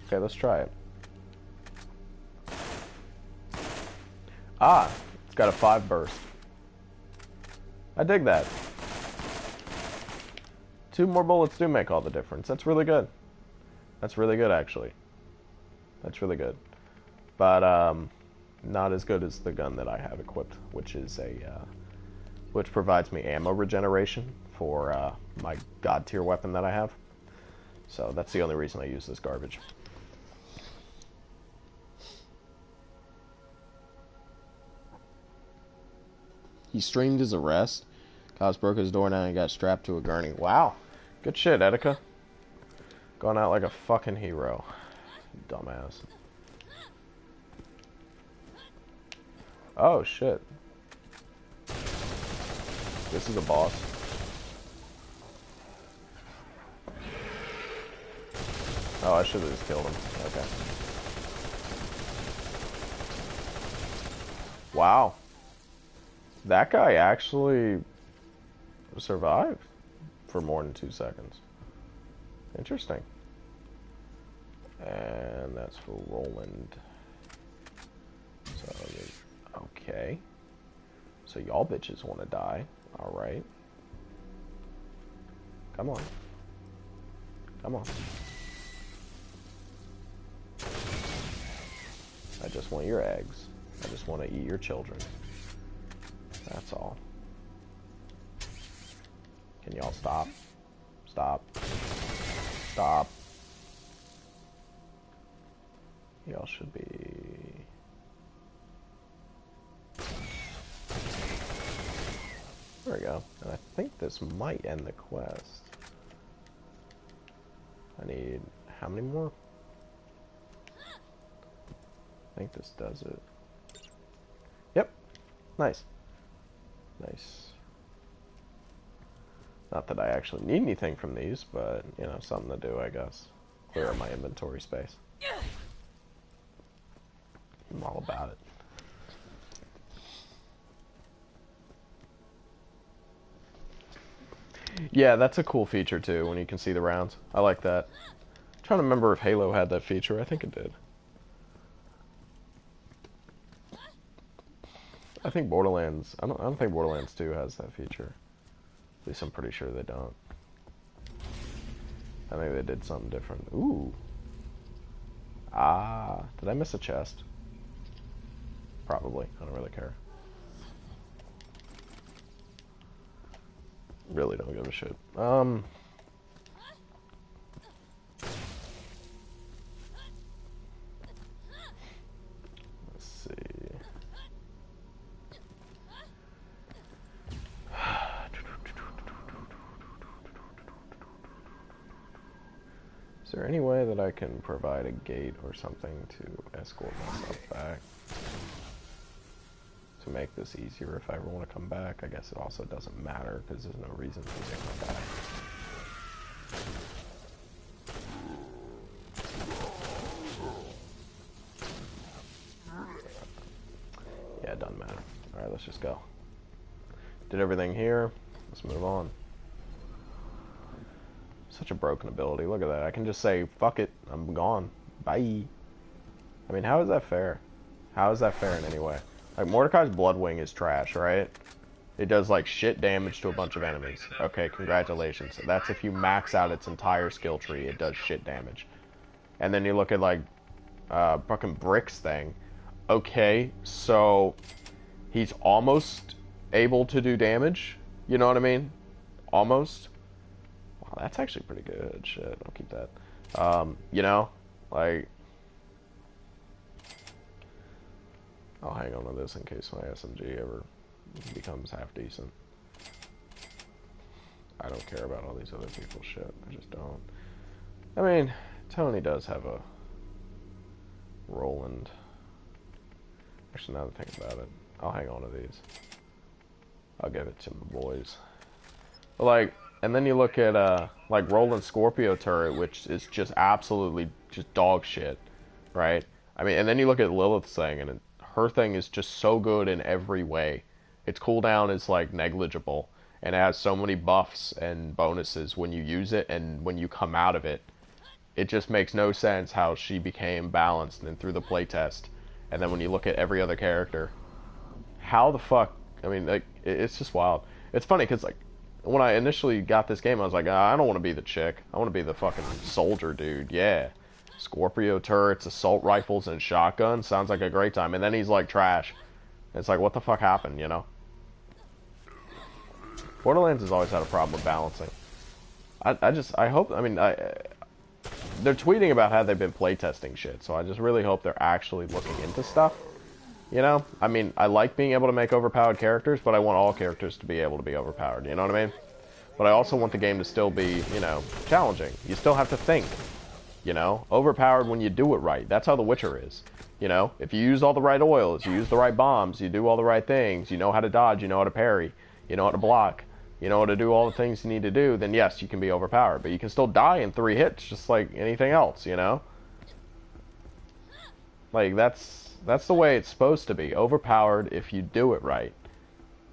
Okay, let's try it. Ah! It's got a 5 burst. I dig that. 2 more bullets do make all the difference. That's really good. That's really good, actually. That's really good. But, not as good as the gun that I have equipped, which is a, which provides me ammo regeneration for, my god tier weapon that I have. So that's the only reason I use this garbage. He streamed his arrest. Cops broke his door down and got strapped to a gurney. Wow. Good shit, Etika. Going out like a fucking hero. Dumbass. Oh, shit. This is a boss. Oh, I should have just killed him. Okay. Wow. That guy actually survived for more than 2 seconds. Interesting. And that's for Roland. So, okay. So y'all bitches want to die. Alright. Come on. Come on. I just want your eggs. I just want to eat your children. That's all. Can y'all stop? Stop. Stop. Y'all should be... There we go. And I think this might end the quest. I need... how many more? I think this does it. Yep. Nice. Nice. Not that I actually need anything from these, but, you know, something to do, I guess. Clear my inventory space. I'm all about it. Yeah, that's a cool feature, too, when you can see the rounds. I like that. I'm trying to remember if Halo had that feature. I think it did. I think Borderlands... I don't think Borderlands 2 has that feature. At least I'm pretty sure they don't. I think they did something different. Ooh. Ah. Did I miss a chest? Probably. I don't really care. Really don't give a shit. Let's see. Is there any way that I can provide a gate or something to escort myself back? To make this easier if I ever want to come back. I guess it also doesn't matter because there's no reason for me to come back. Yeah, it doesn't matter. Alright, let's just go. Did everything here. Let's move on. Such a broken ability. Look at that. I can just say, fuck it. I'm gone. Bye. I mean, how is that fair? How is that fair in any way? Like, Mordecai's Bloodwing is trash, right? It does, like, shit damage to a bunch of enemies. Okay, congratulations. That's if you max out its entire skill tree, it does shit damage. And then you look at, like, fucking Brick's thing. Okay, so he's almost able to do damage. You know what I mean? Almost. Wow, that's actually pretty good. Shit, I'll keep that. You know? Like... I'll hang on to this in case my SMG ever becomes half decent. I don't care about all these other people's shit. I just don't. I mean, Tony does have a Roland. Actually, now that I think about it, I'll hang on to these. I'll give it to my boys. But like, and then you look at like Roland Scorpio turret, which is just absolutely just dog shit, right? I mean, and then you look at Lilith's thing, and her thing is just so good in every way. Its cooldown is like negligible, and it has so many buffs and bonuses when you use it and when you come out of it. It just makes no sense how she became balanced and through the playtest. And then when you look at every other character, how the fuck? I mean, like, it's just wild. It's funny because like when I initially got this game, I was like, I don't want to be the chick. I want to be the fucking soldier dude. Yeah. Scorpio turrets, assault rifles, and shotguns. Sounds like a great time. And then he's like trash. It's like, what the fuck happened, you know? Borderlands has always had a problem with balancing. I hope, I mean, they're tweeting about how they've been playtesting shit, so I just really hope they're actually looking into stuff. You know? I mean, I like being able to make overpowered characters, but I want all characters to be able to be overpowered, you know what I mean? But I also want the game to still be, you know, challenging. You still have to think. You know, overpowered when you do it right. That's how The Witcher is. You know, if you use all the right oils, you use the right bombs, you do all the right things, you know how to dodge, you know how to parry, you know how to block, you know how to do all the things you need to do, then yes, you can be overpowered. But you can still die in 3 hits, just like anything else, you know? Like, that's the way it's supposed to be. Overpowered if you do it right.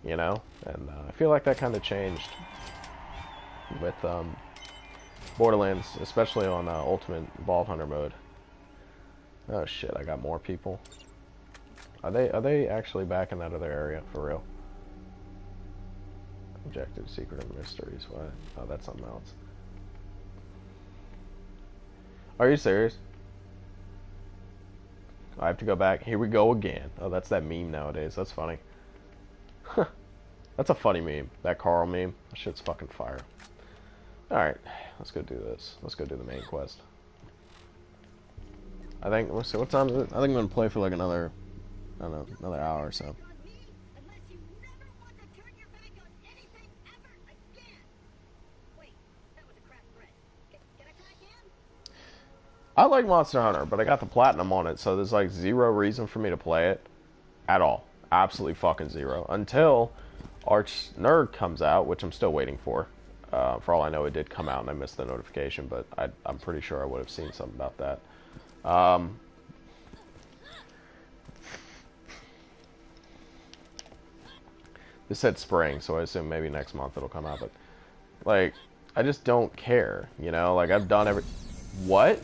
You know? And I feel like that kind of changed with Borderlands, especially on Ultimate Vault Hunter mode. Oh shit, I got more people. Are they actually back in that other area for real? Objective, secret, and mysteries. What? Oh, that's something else. Are you serious? I have to go back. Here we go again. Oh, that's that meme nowadays. That's funny. That's a funny meme. That Carl meme. That shit's fucking fire. Alright, let's go do this. Let's go do the main quest. I think, let's see, what time is it? I think I'm gonna play for like another, I don't know, another hour or so. I like Monster Hunter, but I got the platinum on it, so there's like zero reason for me to play it at all. Absolutely fucking zero. Until Arch Nerd comes out, which I'm still waiting for. For all I know, it did come out and I missed the notification, but I'm pretty sure I would have seen something about that. This said spring, so I assume maybe next month it'll come out, but like, I just don't care, you know? Like, I've done every... What?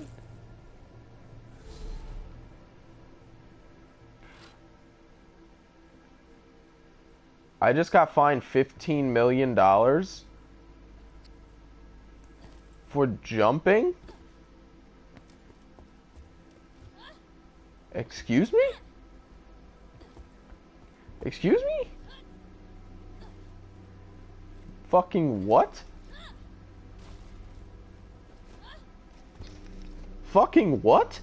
I just got fined $15 million for jumping? Excuse me? Excuse me? Fucking what? Fucking what?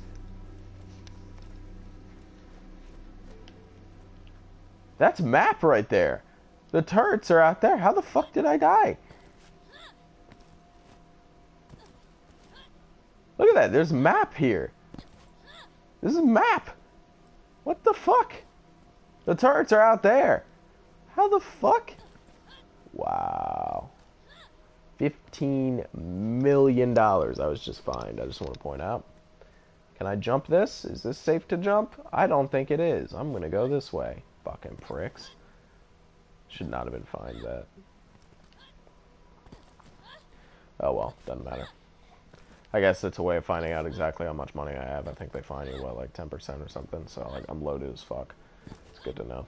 That's map right there. The turrets are out there. How the fuck did I die? Look at that. There's map here. This is map. What the fuck? The turrets are out there. How the fuck? Wow. $15 million I was just fined. I just want to point out. Can I jump this? Is this safe to jump? I don't think it is. I'm going to go this way. Fucking pricks. Should not have been fined that. Oh well, doesn't matter. I guess it's a way of finding out exactly how much money I have. I think they fine you, what, like 10% or something? So, like, I'm loaded as fuck. It's good to know.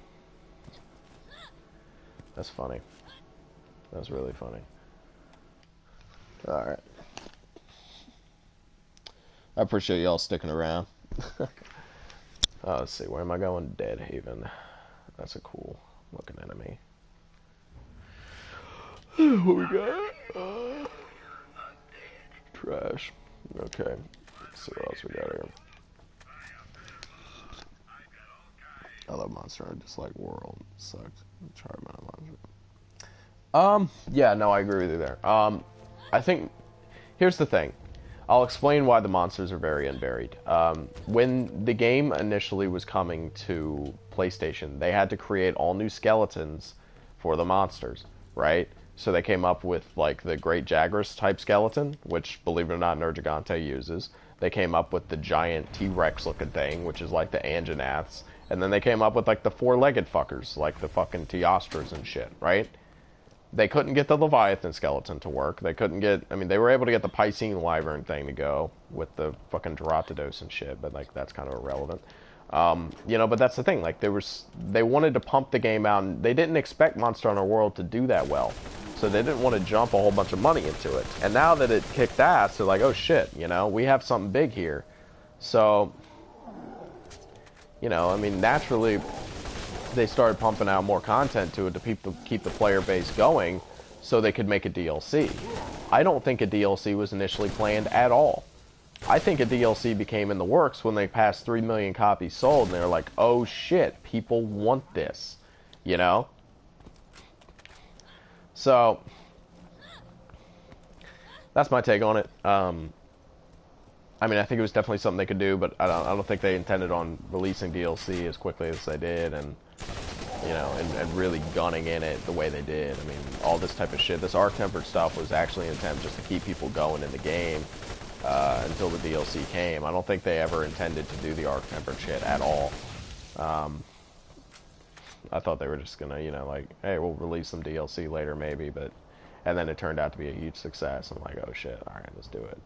That's funny. That's really funny. Alright. I appreciate y'all sticking around. Let's see, where am I going? Deadhaven. That's a cool looking enemy. What we got? Trash. Okay. Let's see what else we got here. I love Monster Hunter, dislike World. Sucks. Try Monster. Yeah, no, I agree with you there. I think, here's the thing. I'll explain why the monsters are very unvaried. When the game initially was coming to PlayStation, they had to create all new skeletons for the monsters, right? So they came up with, like, the Great Jagras type skeleton, which, believe it or not, Nergigante uses. They came up with the giant T-Rex looking thing, which is like the Anjanaths. And then they came up with, like, the four-legged fuckers, like the fucking Teostras and shit, right? They couldn't get the Leviathan skeleton to work. They couldn't get... I mean, they were able to get the Piscine Wyvern thing to go with the fucking Duratados and shit, but, like, that's kind of irrelevant. You know, but that's the thing. Like, they wanted to pump the game out, and they didn't expect Monster Hunter World to do that well. So they didn't want to jump a whole bunch of money into it. And now that it kicked ass, they're like, oh shit, you know, we have something big here. So, you know, I mean, naturally, they started pumping out more content to it to keep the player base going so they could make a DLC. I don't think a DLC was initially planned at all. I think a DLC became in the works when they passed 3 million copies sold, and they're like, oh shit, people want this, you know? So, that's my take on it. I mean, I think it was definitely something they could do, but I don't think they intended on releasing DLC as quickly as they did, and, you know, and really gunning in it the way they did. I mean, all this type of shit, this Arc-Tempered stuff was actually an attempt just to keep people going in the game until the DLC came. I don't think they ever intended to do the Arc-Tempered shit at all. I thought they were just gonna, you know, like, hey, we'll release some DLC later maybe, but... and then it turned out to be a huge success. I'm like, oh shit, all right, let's do it.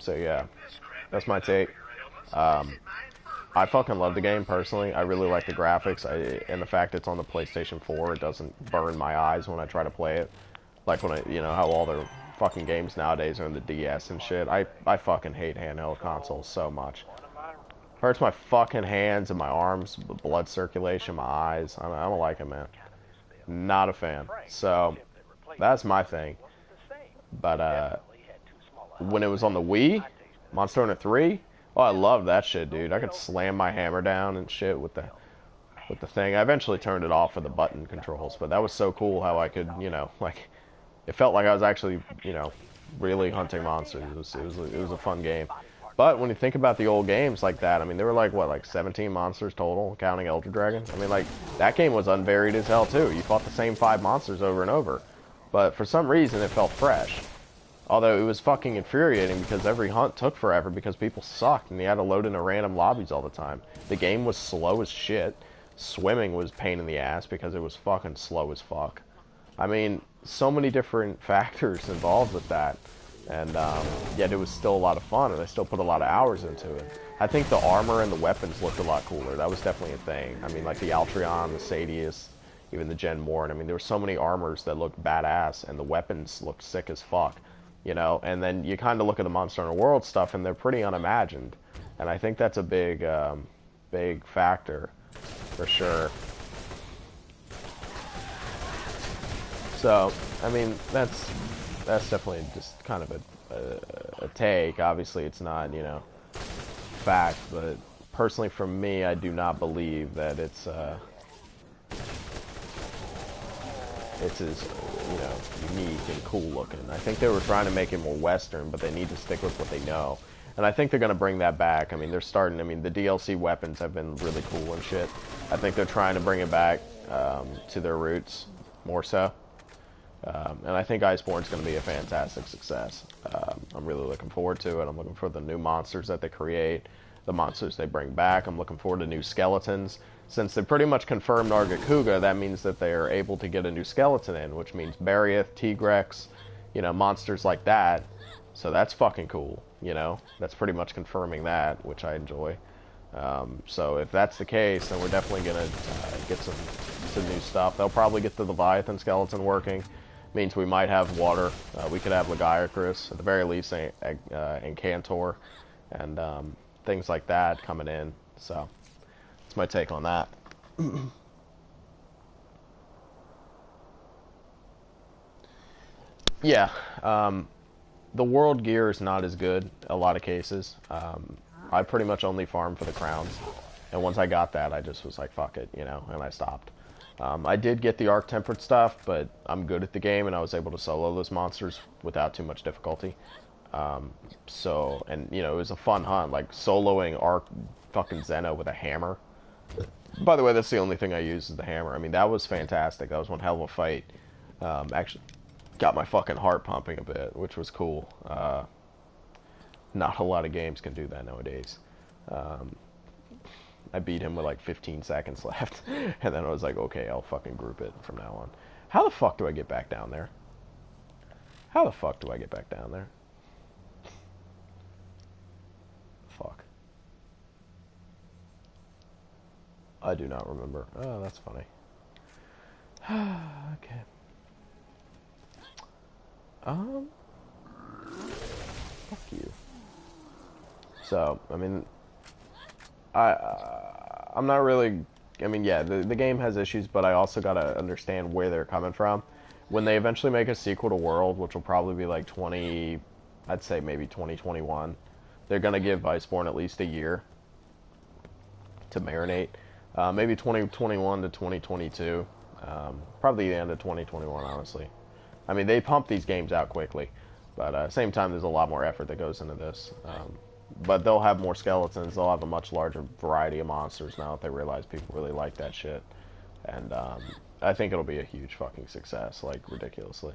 So yeah, that's my take. I fucking love the game personally. I really like the graphics, and the fact it's on the PlayStation 4. It doesn't burn my eyes when I try to play it, like when how all their fucking games nowadays are in the DS and shit. I fucking hate handheld consoles so much. Hurts my fucking hands and my arms, blood circulation, my eyes. I don't like it, man. Not a fan. So that's my thing. But when it was on the Wii, Monster Hunter 3, oh, I love that shit, dude. I could slam my hammer down and shit with the thing. I eventually turned it off for the button controls, but that was so cool how I could, like, it felt like I was actually, really hunting monsters. It was a fun game. But when you think about the old games like that, I mean, there were like 17 monsters total, counting Elder Dragon. I mean, like, that game was unvaried as hell too. You fought the same 5 monsters over and over, but for some reason it felt fresh. Although it was fucking infuriating because every hunt took forever because people sucked and you had to load into random lobbies all the time. The game was slow as shit. Swimming was pain in the ass because it was fucking slow as fuck. I mean, so many different factors involved with that. And yet it was still a lot of fun, and I still put a lot of hours into it. I think the armor and the weapons looked a lot cooler. That was definitely a thing. I mean, like the Altreon, the Sadius, even the Gen Morn. I mean, there were so many armors that looked badass, and the weapons looked sick as fuck. And then you kind of look at the Monster Hunter World stuff, and they're pretty unimagined. And I think that's a big, big factor, for sure. So, I mean, that's definitely just kind of a take. Obviously, it's not, fact, but personally for me, I do not believe that it's as, unique and cool looking. I think they were trying to make it more Western, but they need to stick with what they know. And I think they're going to bring that back. I mean, the DLC weapons have been really cool and shit. I think they're trying to bring it back to their roots, more so. And I think Iceborne's going to be a fantastic success. I'm really looking forward to it. I'm looking for the new monsters that they create, the monsters they bring back. I'm looking forward to new skeletons. Since they pretty much confirmed Nargacuga, that means that they are able to get a new skeleton in, which means Barioth, Tigrex, monsters like that. So that's fucking cool, That's pretty much confirming that, which I enjoy. So if that's the case, then we're definitely going to get some new stuff. They'll probably get the Leviathan skeleton working. Means we might have water. We could have Lagiacrus, at the very least, Incantor, and things like that coming in. So that's my take on that. Yeah, the world gear is not as good in a lot of cases. I pretty much only farmed for the crowns, and once I got that, I just was like, fuck it, and I stopped. I did get the Arc Tempered stuff, but I'm good at the game, and I was able to solo those monsters without too much difficulty. It was a fun hunt, like soloing Arc fucking Zeno with a hammer. By the way, that's the only thing I use is the hammer. I mean, that was fantastic. That was one hell of a fight. Actually, got my fucking heart pumping a bit, which was cool. Not a lot of games can do that nowadays. I beat him with like 15 seconds left, and then I was like, okay, I'll fucking group it from now on. How the fuck do I get back down there? How the fuck do I get back down there? Fuck. I do not remember. Oh, that's funny. Okay. Fuck you. So, I mean, I'm not really, I mean, yeah, the game has issues, but I also gotta understand where they're coming from. When they eventually make a sequel to World, which will probably be like I'd say maybe 2021, they're gonna give Iceborne at least a year to marinate. Maybe 2021 to 2022. Probably the end of 2021, honestly. I mean, they pump these games out quickly, but at the same time, there's a lot more effort that goes into this. But they'll have more skeletons. They'll have a much larger variety of monsters now that they realize people really like that shit. And I think it'll be a huge fucking success, like ridiculously.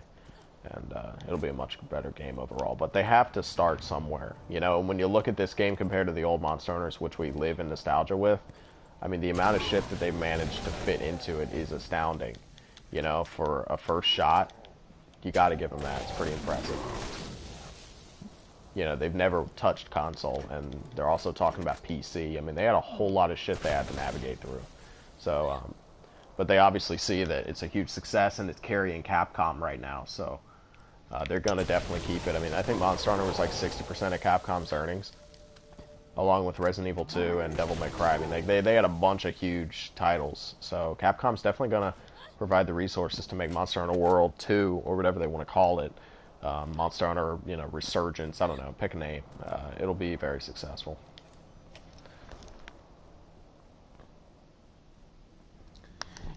And it'll be a much better game overall. But they have to start somewhere. And when you look at this game compared to the old Monster Hunters, which we live in nostalgia with, I mean, the amount of shit that they've managed to fit into it is astounding. you know, for a first shot, you got to give them that. It's pretty impressive. You know, they've never touched console, and they're also talking about PC. I mean, they had a whole lot of shit they had to navigate through. So, but they obviously see that it's a huge success, and it's carrying Capcom right now, so they're going to definitely keep it. I mean, I think Monster Hunter was like 60% of Capcom's earnings, along with Resident Evil 2 and Devil May Cry. I mean, they had a bunch of huge titles, so Capcom's definitely going to provide the resources to make Monster Hunter World 2, or whatever they want to call it, Monster Hunter, you know, Resurgence, I don't know, pick a name. It'll be very successful.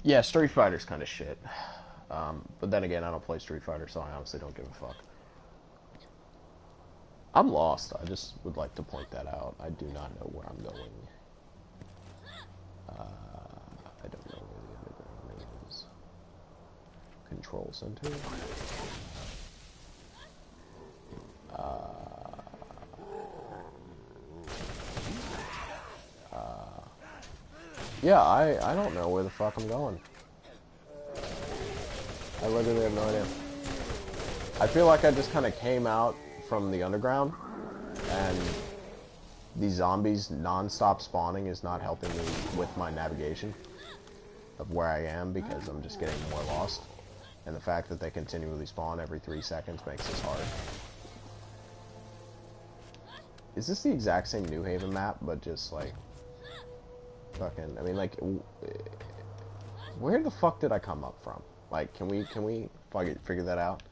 Yeah, Street Fighter's kind of shit. But then again, I don't play Street Fighter, so I honestly don't give a fuck. I'm lost. I just would like to point that out. I do not know where I'm going. I don't know where the underground is. Control center. Yeah, I don't know where the fuck I'm going. I literally have no idea. I feel like I just kind of came out from the underground, and these zombies non-stop spawning is not helping me with my navigation of where I am, because I'm just getting more lost. And the fact that they continually spawn every 3 seconds makes this hard. Is this the exact same New Haven map, but just like fucking, I mean, like, where the fuck did I come up from? Like, can we figure that out?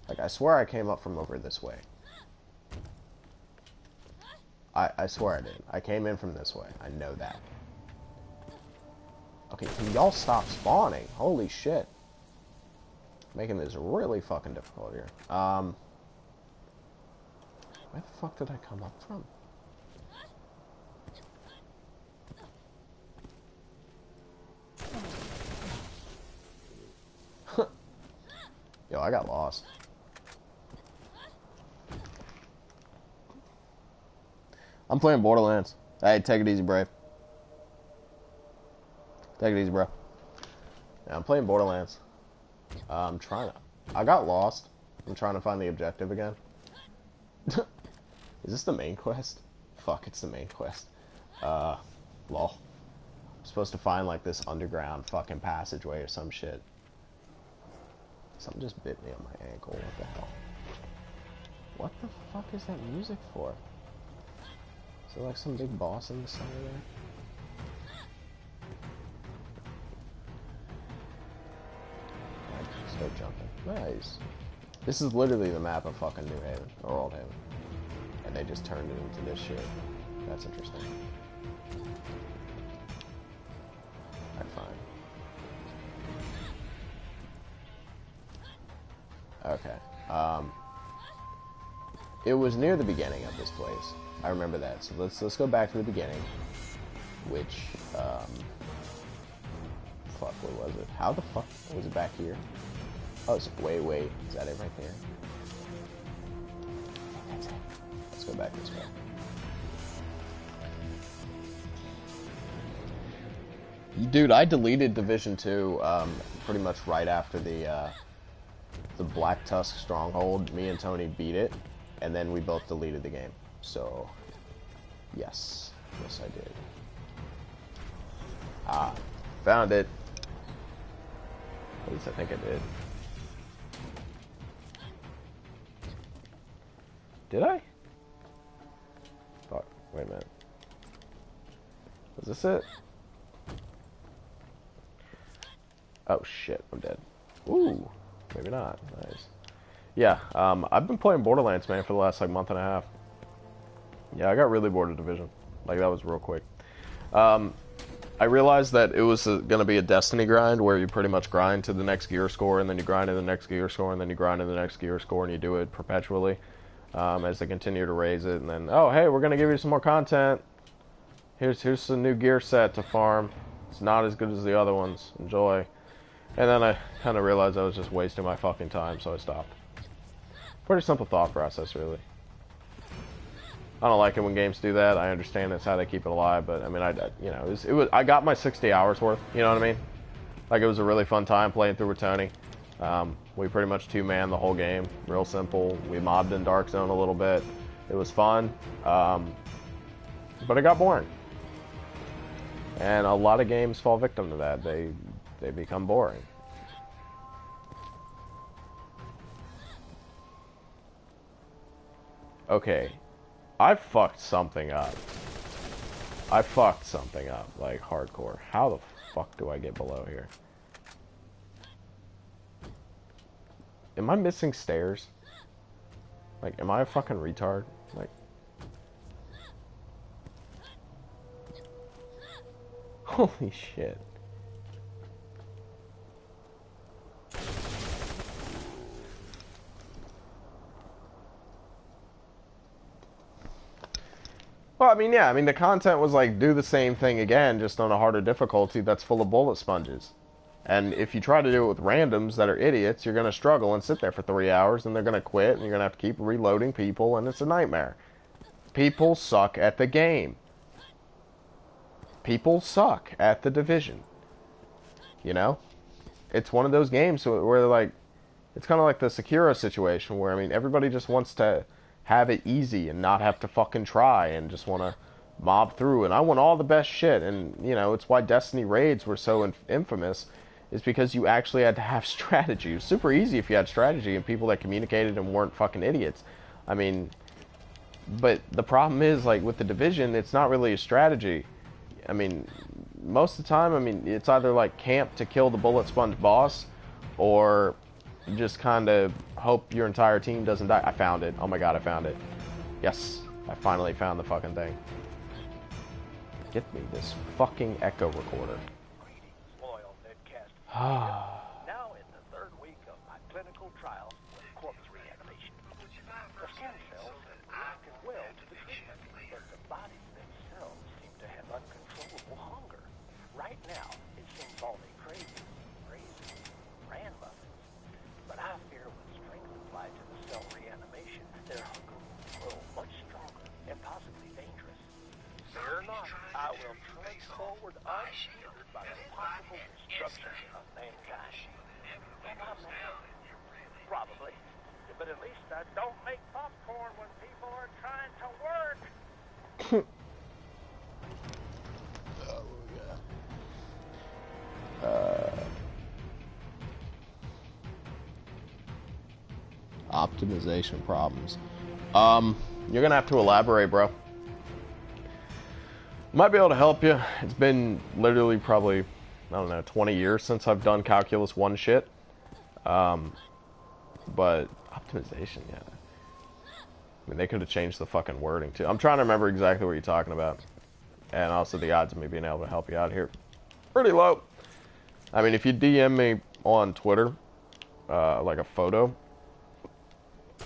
Like, I swear I came up from over this way. I swear I did. I came in from this way. I know that. Okay, can y'all stop spawning? Holy shit. Making this really fucking difficult here. Where the fuck did I come up from? Yo, I got lost. I'm playing Borderlands. Hey, take it easy, Brave. Take it easy, bro. Yeah, I'm playing Borderlands. I'm trying to... I got lost. I'm trying to find the objective again. Is this the main quest? Fuck, it's the main quest. Lol. I'm supposed to find, like, this underground fucking passageway or some shit. Something just bit me on my ankle. What the hell? What the fuck is that music for? Is there like some big boss in the center there? Alright, start jumping. Nice. This is literally the map of fucking New Haven, or Old Haven. And they just turned it into this shit. That's interesting. Alright, fine. Okay. It was near the beginning of this place. I remember that. So let's go back to the beginning. Which, fuck, what was it? How the fuck was it back here? Oh, it's wait. Is that it right there? That's it. Let's go back this way. Dude, I deleted Division 2 pretty much right after the Black Tusk Stronghold. Me and Tony beat it, and then we both deleted the game. So, yes. Yes, I did. Ah, found it. At least I think I did. Did I? Fuck, wait a minute. Was this it? Oh shit, I'm dead. Ooh, maybe not. Nice. Yeah, I've been playing Borderlands, man, for the last, like, month and a half. Yeah, I got really bored of Division. Like, that was real quick. I realized that it was going to be a Destiny grind, where you pretty much grind to the next gear score, and then you grind to the next gear score, and then you grind to the next gear score, and you do it perpetually, as they continue to raise it, and then, oh, hey, we're going to give you some more content. Here's some new gear set to farm. It's not as good as the other ones. Enjoy. And then I kind of realized I was just wasting my fucking time, so I stopped. Pretty simple thought process, really. I don't like it when games do that. I understand that's how they keep it alive, but I mean, you know, I got my 60 hours worth. You know what I mean? Like, it was a really fun time playing through with Tony. We pretty much two-man the whole game. Real simple. We mobbed in Dark Zone a little bit. It was fun. But it got boring. And a lot of games fall victim to that. They become boring. Okay. I fucked something up. I fucked something up, like, hardcore. How the fuck do I get below here? Am I missing stairs? Like, am I a fucking retard? Like... Holy shit. Well, I mean, yeah, I mean, the content was like, do the same thing again, just on a harder difficulty that's full of bullet sponges. And if you try to do it with randoms that are idiots, you're going to struggle and sit there for 3 hours, and they're going to quit, and you're going to have to keep reloading people, and it's a nightmare. People suck at the game. People suck at the Division. You know? It's one of those games where, like, it's kind of like the Sekiro situation, where, I mean, everybody just wants to have it easy and not have to fucking try and just want to mob through. And I want all the best shit. And, you know, it's why Destiny raids were so infamous, is because you actually had to have strategy. It was super easy if you had strategy and people that communicated and weren't fucking idiots. I mean, but the problem is, like, with the Division, it's not really a strategy. I mean, most of the time, I mean, it's either, like, camp to kill the bullet sponge boss, or just kind of hope your entire team doesn't die. I found it. Oh my god, I found it. Yes, I finally found the fucking thing. Get me this fucking echo recorder. Greetings, loyal Nedcast. Ah. Now in the third week of my clinical trial with corpse reanimation. The skin cells reacted well to the treatment, but the bodies themselves seem to have uncontrollable hunger. Right now, it seems all they crave is raisins, bran muffins. But I fear with strength applied to the cell reanimation, their hunger will grow much stronger and possibly dangerous. Fear not, I will trudge forward unhindered by the possible destruction of mankind. Am I mad? Probably. But at least I don't make popcorn when people are trying to work. Optimization problems. You're gonna have to elaborate, bro. Might be able to help you. It's been literally probably, I don't know, 20 years since I've done Calculus 1 shit. But optimization, yeah. I mean, they could have changed the fucking wording too. I'm trying to remember exactly what you're talking about. And also the odds of me being able to help you out here, pretty low. I mean, if you DM me on Twitter, like a photo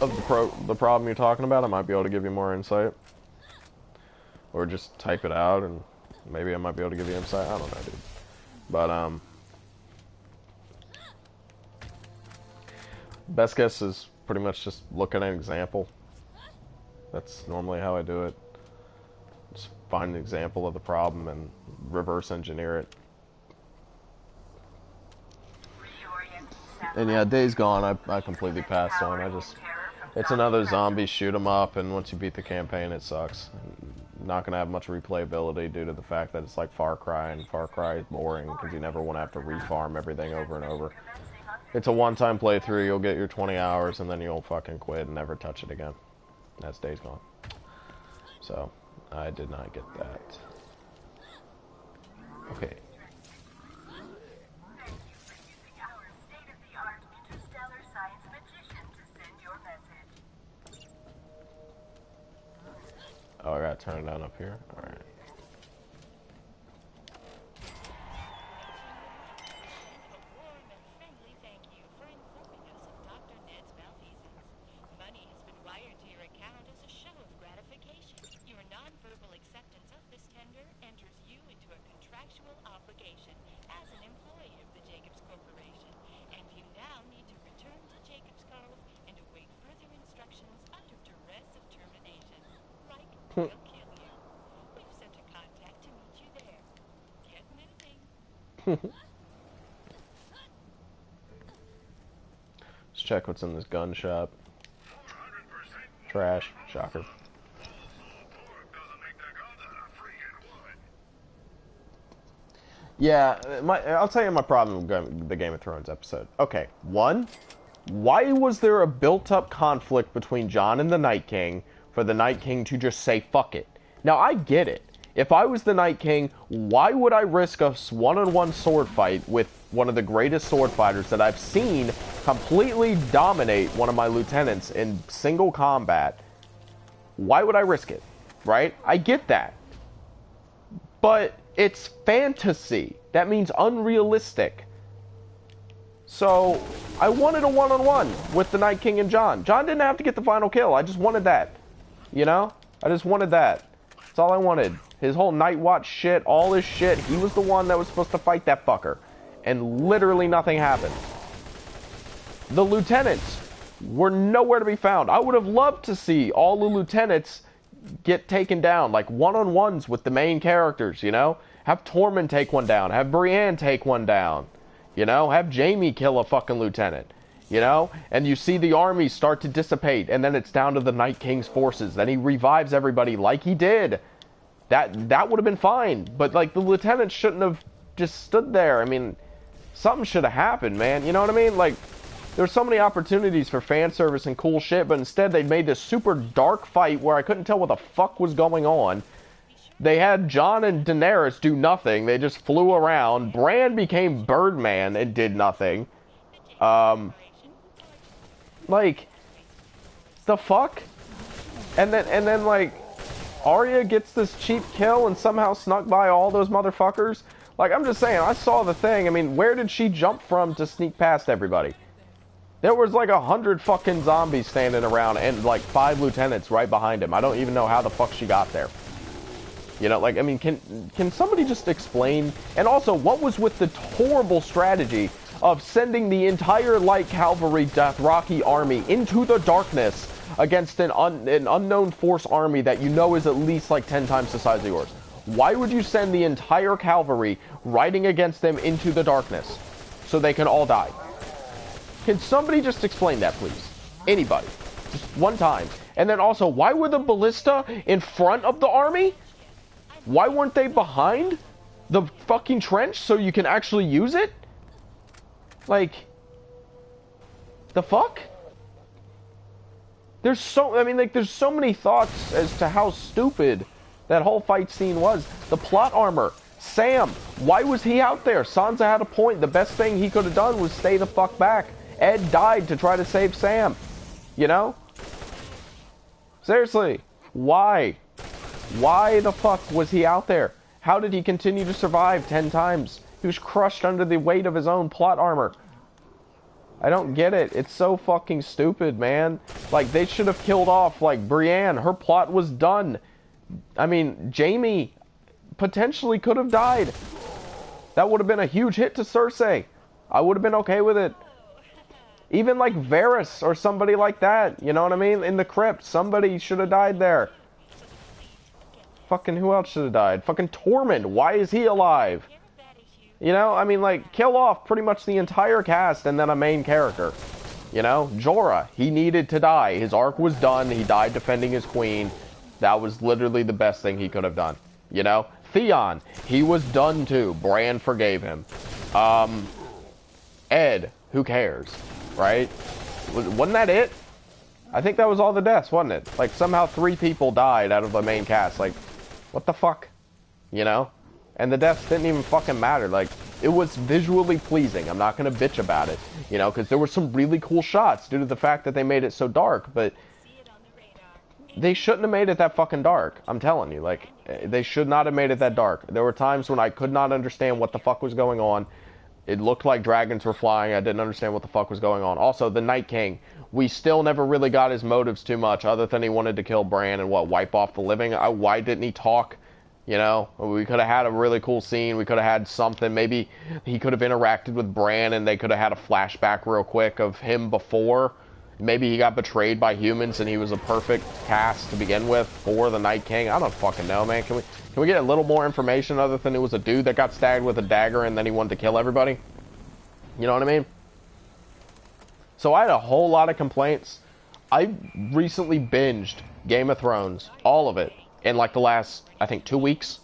of the problem you're talking about, I might be able to give you more insight. Or just type it out and maybe I might be able to give you insight. I don't know, dude. But, best guess is pretty much just look at an example. That's normally how I do it. Just find an example of the problem and reverse engineer it. And yeah, Days Gone, I completely passed on. It's another zombie shoot 'em up, and once you beat the campaign, it sucks. Not gonna have much replayability due to the fact that it's like Far Cry, and Far Cry is boring because you never want to have to refarm everything over and over. It's a one-time playthrough. You'll get your 20 hours, and then you'll fucking quit and never touch it again. That's Days Gone. So, I did not get that. Okay. Oh, I gotta turn it down up here? Alright. We'll kill you. We've sent a contact to meet you there. Get moving. check what's in this gun shop. Trash. Shocker. Yeah, I'll tell you my problem with the Game of Thrones episode. Okay, one, why was there a built-up conflict between Jon and the Night King for the Night King to just say, fuck it? Now, I get it. If I was the Night King, why would I risk a one-on-one sword fight with one of the greatest sword fighters that I've seen completely dominate one of my lieutenants in single combat? Why would I risk it? Right? I get that. But it's fantasy. That means unrealistic. So, I wanted a one-on-one with the Night King and Jon. Jon didn't have to get the final kill. I just wanted that. You know? I just wanted that. That's all I wanted. His whole Night Watch shit, all his shit, he was the one that was supposed to fight that fucker. And literally nothing happened. The lieutenants were nowhere to be found. I would have loved to see all the lieutenants get taken down, like one-on-ones with the main characters, you know? Have Tormund take one down. Have Brienne take one down. You know? Have Jaime kill a fucking lieutenant. You know? And you see the army start to dissipate, and then it's down to the Night King's forces. Then he revives everybody like he did. That would have been fine. But, like, the lieutenants shouldn't have just stood there. I mean, something should have happened, man. You know what I mean? Like, there's so many opportunities for fan service and cool shit, but instead they made this super dark fight where I couldn't tell what the fuck was going on. They had Jon and Daenerys do nothing. They just flew around. Bran became Birdman and did nothing. Like, the fuck? And then like, Arya gets this cheap kill and somehow snuck by all those motherfuckers. Like, I'm just saying, I saw the thing. I mean, where did she jump from to sneak past everybody? There was like 100 fucking zombies standing around and like 5 lieutenants right behind him. I don't even know how the fuck she got there. You know, like, I mean, can somebody just explain? And also, what was with the horrible strategy of sending the entire light cavalry Dothraki army into the darkness against an unknown force army that you know is at least like 10 times the size of yours? Why would you send the entire cavalry riding against them into the darkness so they can all die? Can somebody just explain that, please? Anybody. Just one time. And then also, why were the ballista in front of the army? Why weren't they behind the fucking trench so you can actually use it? Like, the fuck? There's so many thoughts as to how stupid that whole fight scene was. The plot armor. Sam, why was he out there? Sansa had a point. The best thing he could have done was stay the fuck back. Ed died to try to save Sam. You know? Seriously. Why? Why the fuck was he out there? How did he continue to survive 10 times? He was crushed under the weight of his own plot armor. I don't get it. It's so fucking stupid, man. Like, they should have killed off, like, Brienne. Her plot was done. I mean, Jaime potentially could have died. That would have been a huge hit to Cersei. I would have been okay with it. Even, like, Varys or somebody like that. You know what I mean? In the crypt. Somebody should have died there. Fucking who else should have died? Fucking Tormund. Why is he alive? You know, I mean, like, kill off pretty much the entire cast and then a main character. You know, Jorah, he needed to die. His arc was done. He died defending his queen. That was literally the best thing he could have done. You know, Theon, he was done too. Bran forgave him. Ed, who cares, right? Wasn't that it? I think that was all the deaths, wasn't it? Like, somehow 3 people died out of the main cast. Like, what the fuck? You know? And the deaths didn't even fucking matter. Like, it was visually pleasing. I'm not gonna bitch about it. You know, because there were some really cool shots due to the fact that they made it so dark. But they shouldn't have made it that fucking dark. I'm telling you. Like, they should not have made it that dark. There were times when I could not understand what the fuck was going on. It looked like dragons were flying. I didn't understand what the fuck was going on. Also, the Night King. We still never really got his motives too much, other than he wanted to kill Bran and, wipe off the living. Why didn't he talk? You know? We could have had a really cool scene. We could have had something. Maybe he could have interacted with Bran and they could have had a flashback real quick of him before. Maybe he got betrayed by humans and he was a perfect cast to begin with for the Night King. I don't fucking know, man. Can we get a little more information other than it was a dude that got stabbed with a dagger and then he wanted to kill everybody? You know what I mean? So I had a whole lot of complaints. I recently binged Game of Thrones, all of it, in like the last, I think, 2 weeks.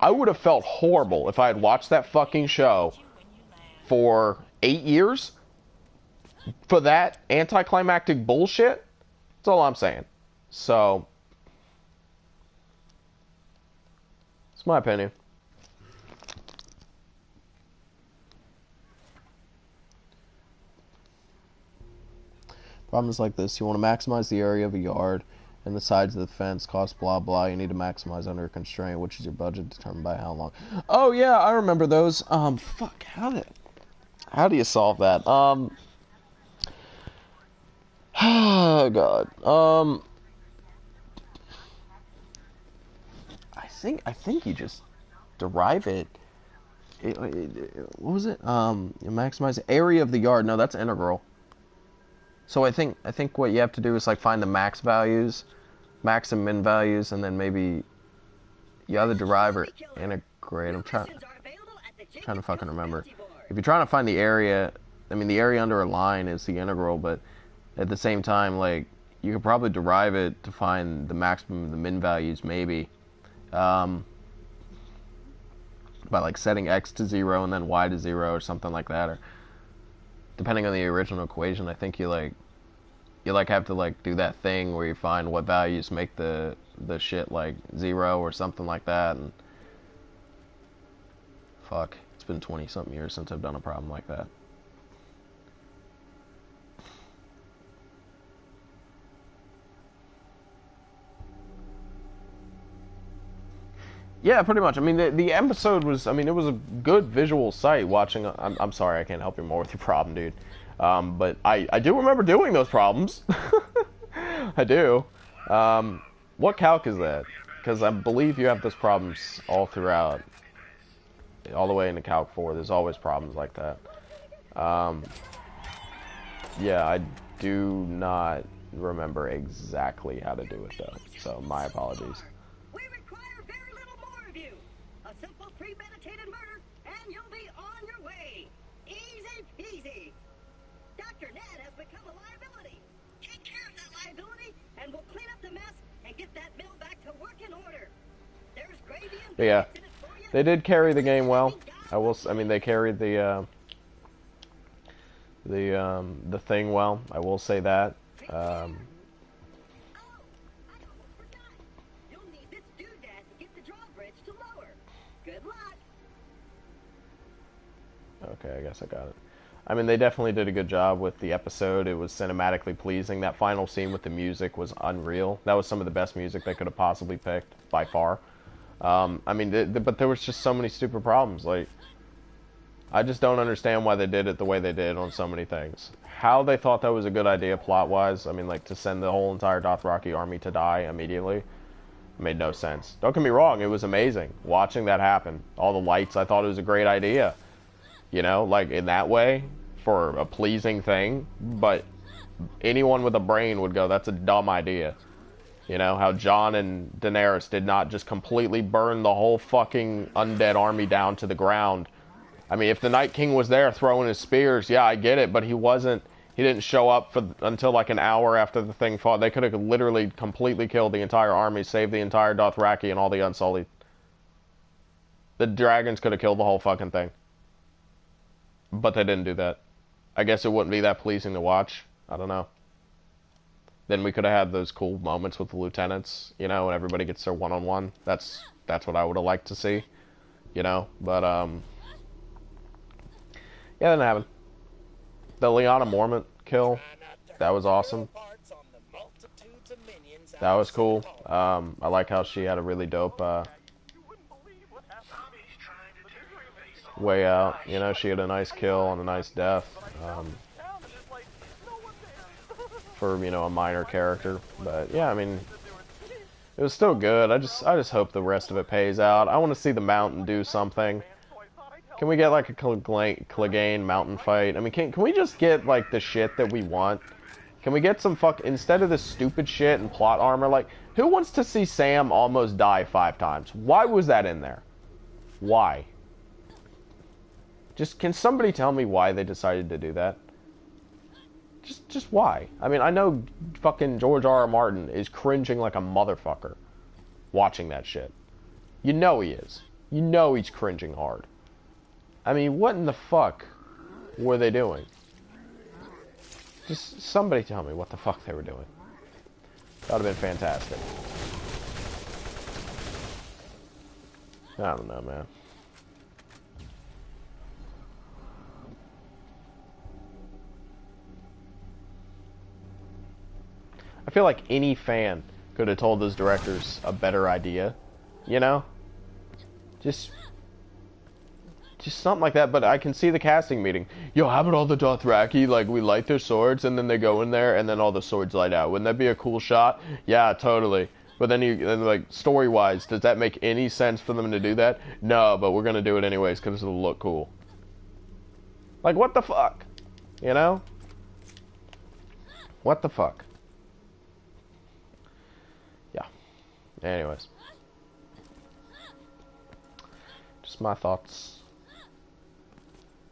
I would have felt horrible if I had watched that fucking show for 8 years for that anticlimactic bullshit. That's all I'm saying. So, it's my opinion. Problems like this, you want to maximize the area of a yard and the sides of the fence, cost blah blah. You need to maximize under a constraint, which is your budget determined by how long. Oh yeah, I remember those. Fuck, how do you solve that? Oh god. I think you just derive it. What was it? You maximize the area of the yard. No, that's integral. So I think what you have to do is like find the max values, max and min values, and then maybe you either derive or integrate. I'm trying to fucking remember. If you're trying to find the area, I mean the area under a line is the integral, but at the same time, like you could probably derive it to find the maximum of the min values, maybe, by like setting x to 0 and then y to 0 or something like that, or depending on the original equation. I think you have to like do that thing where you find what values make the shit like 0 or something like that. And fuck, it's been 20 something years since I've done a problem like that. Yeah, pretty much. I mean, the episode was, I mean, it was a good visual sight watching. I'm sorry, I can't help you more with your problem, dude. But I do remember doing those problems. I do. What calc is that? Because I believe you have those problems all throughout. All the way into Calc 4, there's always problems like that. Yeah, I do not remember exactly how to do it, though. So, my apologies. Premeditated murder, and you'll be on your way. Easy peasy. Dr. Ned has become a liability. Take care of that liability, and we'll clean up the mess and get that mill back to working order. There's gravy and yeah, they did carry the game well. I mean, they carried the thing well. I will say that. Okay, I guess I got it. I mean, they definitely did a good job with the episode. It was cinematically pleasing. That final scene with the music was unreal. That was some of the best music they could have possibly picked, by far. I mean, but there was just so many stupid problems. Like, I just don't understand why they did it the way they did on so many things. How they thought that was a good idea plot-wise, I mean, like, to send the whole entire Dothraki army to die immediately, made no sense. Don't get me wrong, it was amazing watching that happen. All the lights, I thought it was a great idea. You know, like, in that way, for a pleasing thing, but anyone with a brain would go, that's a dumb idea. You know, how Jon and Daenerys did not just completely burn the whole fucking undead army down to the ground. I mean, if the Night King was there throwing his spears, yeah, I get it, but he didn't show up until like an hour after the thing fought. They could have literally completely killed the entire army, saved the entire Dothraki and all the Unsullied. The dragons could have killed the whole fucking thing. But they didn't do that. I guess it wouldn't be that pleasing to watch. I don't know. Then we could have had those cool moments with the lieutenants, you know, and everybody gets their one-on-one. That's what I would have liked to see, you know. But, yeah, that didn't happen. The Lyanna Mormont kill, that was awesome. That was cool. I like how she had a really dope, way out. You know, she had a nice kill and a nice death. For, you know, a minor character. But, yeah, I mean, it was still good. I just hope the rest of it pays out. I want to see the Mountain do something. Can we get, like, a Clegane Mountain fight? I mean, can we just get, like, the shit that we want? Can we get some instead of this stupid shit and plot armor, like, who wants to see Sam almost die 5 times? Why was that in there? Why? Just, can somebody tell me why they decided to do that? Just why? I mean, I know fucking George R. R. Martin is cringing like a motherfucker watching that shit. You know he is. You know he's cringing hard. I mean, what in the fuck were they doing? Just somebody tell me what the fuck they were doing. That would have been fantastic. I don't know, man. I feel like any fan could have told those directors a better idea, you know? Just something like that, but I can see the casting meeting. Yo, how about all the Dothraki, like, we light their swords, and then they go in there, and then all the swords light out. Wouldn't that be a cool shot? Yeah, totally. But then like, story-wise, does that make any sense for them to do that? No, but we're gonna do it anyways, because it'll look cool. Like, what the fuck? You know? What the fuck? Yeah. Anyways. Just my thoughts.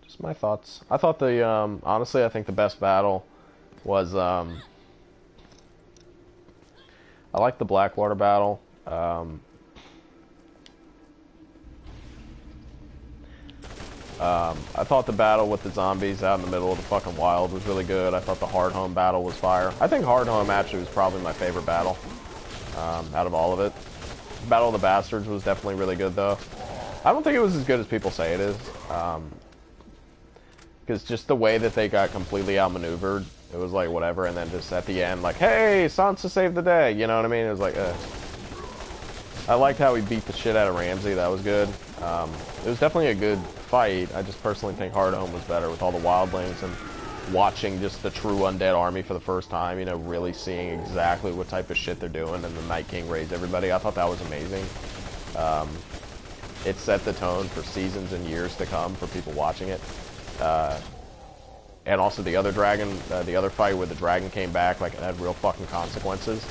Just my thoughts. I thought the, honestly, I think the best battle was, I like the Blackwater battle. I thought the battle with the zombies out in the middle of the fucking wild was really good. I thought the Hardhome battle was fire. I think Hardhome actually was probably my favorite battle out of all of it. Battle of the Bastards was definitely really good, though. I don't think it was as good as people say it is. Because just the way that they got completely outmaneuvered, it was like whatever, and then just at the end, like, hey, Sansa saved the day, you know what I mean? It was like, I liked how he beat the shit out of Ramsay, that was good. It was definitely a good fight. I just personally think Hardhome was better with all the wildlings and watching just the true undead army for the first time, you know, really seeing exactly what type of shit they're doing, and the Night King raised everybody. I thought that was amazing. It set the tone for seasons and years to come for people watching it. And also the other dragon, the other fight where the dragon came back, like, it had real fucking consequences.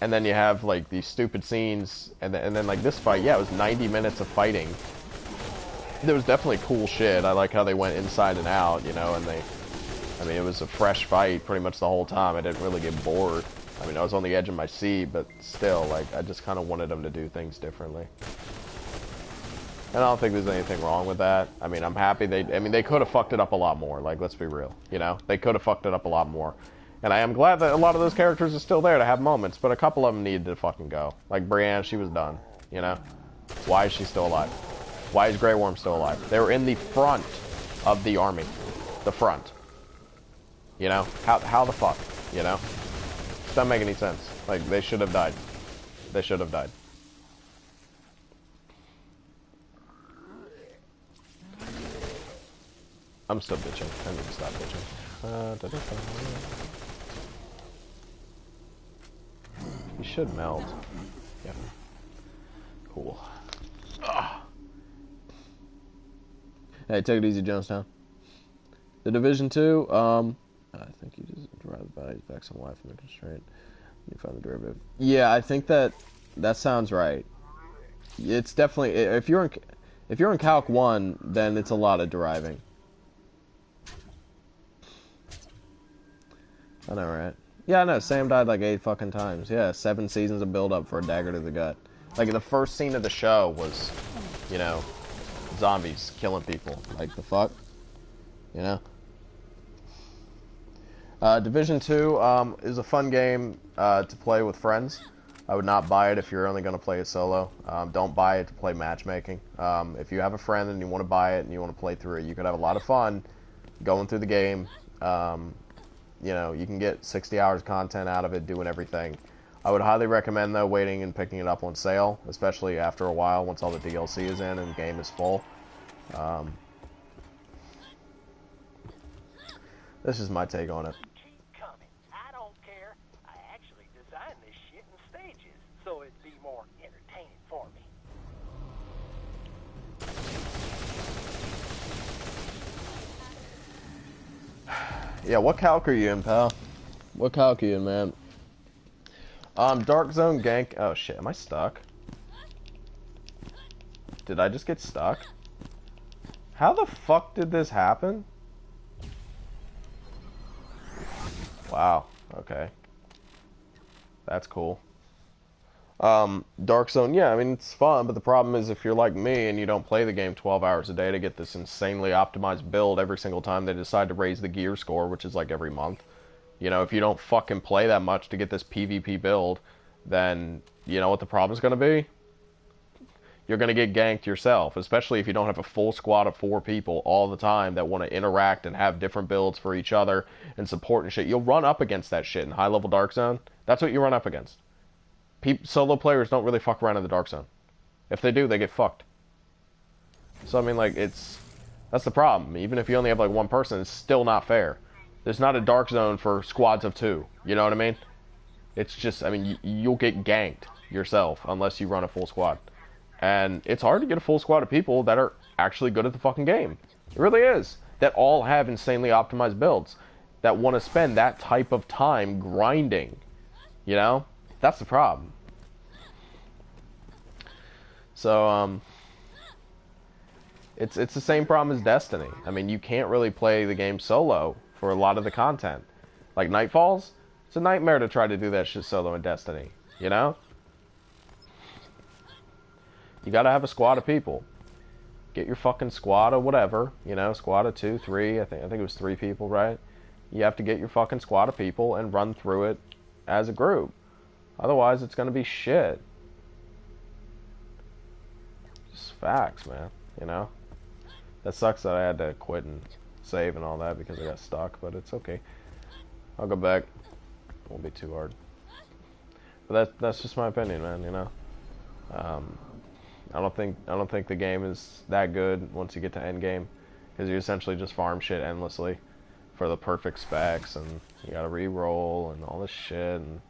And then you have, like, these stupid scenes, and then like, this fight, yeah, it was 90 minutes of fighting. There was definitely cool shit. I like how they went inside and out, you know, and I mean, it was a fresh fight pretty much the whole time. I didn't really get bored. I mean, I was on the edge of my seat, but still, like, I just kind of wanted them to do things differently. And I don't think there's anything wrong with that. I mean, I'm happy they could have fucked it up a lot more. Like, let's be real, you know? They could have fucked it up a lot more. And I am glad that a lot of those characters are still there to have moments, but a couple of them needed to fucking go. Like, Brienne, she was done, you know? Why is she still alive? Why is Grey Worm still alive? They were in the front of the army. The front. You know? How the fuck? You know? It doesn't make any sense. Like, they should have died. They should have died. I'm still bitching. I need to stop bitching. You should melt. Yeah. Cool. Ugh. Hey, take it easy, Jonestown. The Division 2, I think you just drive the bodies back some life from the constraint. You find the derivative. Yeah, I think that sounds right. It's definitely, if you're in Calc 1, then it's a lot of deriving. I know, right? Yeah, I know. Sam died like 8 fucking times. Yeah, 7 seasons of build-up for a dagger to the gut. Like, the first scene of the show was, you know, zombies killing people. Like, the fuck? You know? Division 2 is a fun game to play with friends. I would not buy it if you're only going to play it solo. Don't buy it to play matchmaking. If you have a friend and you want to buy it and you want to play through it, you could have a lot of fun going through the game. You know, you can get 60 hours of content out of it, doing everything. I would highly recommend, though, waiting and picking it up on sale, especially after a while, once all the DLC is in and the game is full. This is my take on it. Keep coming. I don't care. I actually designed this shit in stages, so it'd be more entertaining for me. Yeah, what calc are you in, pal? What calc are you in, man? Dark Zone gank. Oh shit, am I stuck? Did I just get stuck? How the fuck did this happen? Wow. Okay. That's cool. Dark Zone, yeah, I mean, it's fun, but the problem is if you're like me and you don't play the game 12 hours a day to get this insanely optimized build every single time they decide to raise the gear score, which is like every month. You know, if you don't fucking play that much to get this PvP build, then you know what the problem's gonna be? You're gonna get ganked yourself, especially if you don't have a full squad of 4 people all the time that want to interact and have different builds for each other and support and shit. You'll run up against that shit in high-level Dark Zone. That's what you run up against. Solo players don't really fuck around in the Dark Zone. If they do, they get fucked. So, I mean, like, that's the problem. Even if you only have, like, 1 person, it's still not fair. There's not a Dark Zone for squads of 2. You know what I mean? It's just, I mean, you'll get ganked yourself unless you run a full squad. And it's hard to get a full squad of people that are actually good at the fucking game. It really is. That all have insanely optimized builds. That want to spend that type of time grinding. You know? That's the problem. So, it's the same problem as Destiny. I mean, you can't really play the game solo for a lot of the content. Like Nightfalls, it's a nightmare to try to do that shit solo in Destiny, you know? You gotta have a squad of people. Get your fucking squad of whatever, you know, squad of 2, 3, I think it was 3 people, right? You have to get your fucking squad of people and run through it as a group. Otherwise, it's gonna be shit. Just facts, man, you know? That sucks that I had to quit and save and all that because I got stuck, but it's okay. I'll go back. It won't be too hard. But that's just my opinion, man, you know? I don't think the game is that good once you get to end game, because you essentially just farm shit endlessly for the perfect specs, and you gotta re-roll and all this shit, and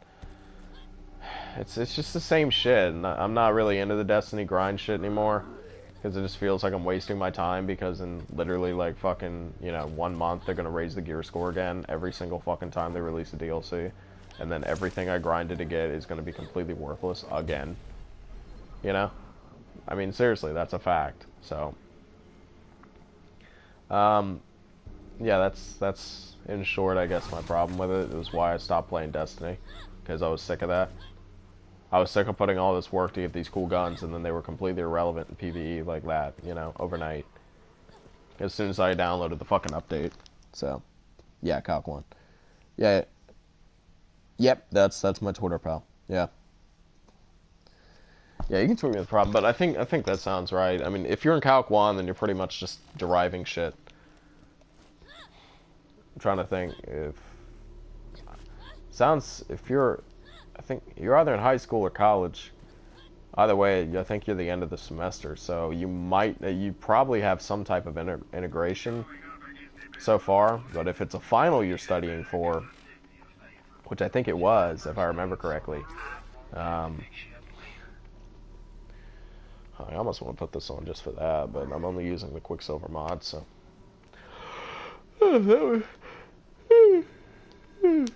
it's just the same shit. And I'm not really into the Destiny grind shit anymore, because it just feels like I'm wasting my time, because in literally like fucking, you know, 1 month they're gonna raise the gear score again every single fucking time they release a DLC, and then everything I grinded to get is gonna be completely worthless again, you know? I mean, seriously, that's a fact. So, yeah, that's in short, I guess, my problem with it. It was why I stopped playing Destiny, because I was sick of that. I was sick of putting all this work to get these cool guns, and then they were completely irrelevant in PvE like that, you know, overnight. As soon as I downloaded the fucking update. So, yeah, Calc1. Yeah. Yep, that's my Twitter, pal. Yeah. Yeah, you can tweet me the problem, but I think that sounds right. I mean, if you're in Calc 1, then you're pretty much just deriving shit. I'm trying to think if I think you're either in high school or college. Either way, I think you're the end of the semester, so you probably have some type of integration so far. But if it's a final you're studying for, which I think it was, if I remember correctly. I almost want to put this on just for that, but I'm only using the Quicksilver mod, so.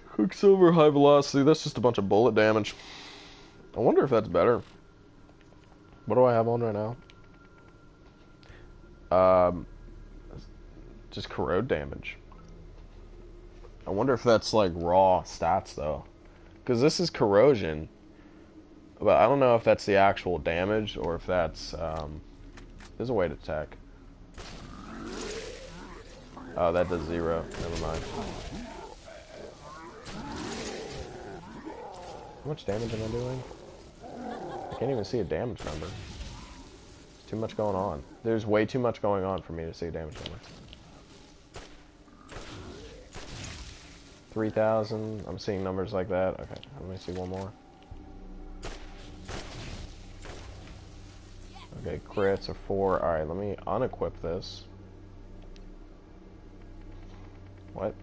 Quicksilver, high velocity, that's just a bunch of bullet damage. I wonder if that's better. What do I have on right now? Just corrode damage. I wonder if that's like raw stats though. Because this is corrosion. But I don't know if that's the actual damage or if that's, there's a way to check. Oh, that does 0. Never mind. How much damage am I doing? I can't even see a damage number. There's too much going on. There's way too much going on for me to see a damage number. 3,000. I'm seeing numbers like that. Okay, let me see one more. Okay, crits are 4. Alright, let me unequip this. What?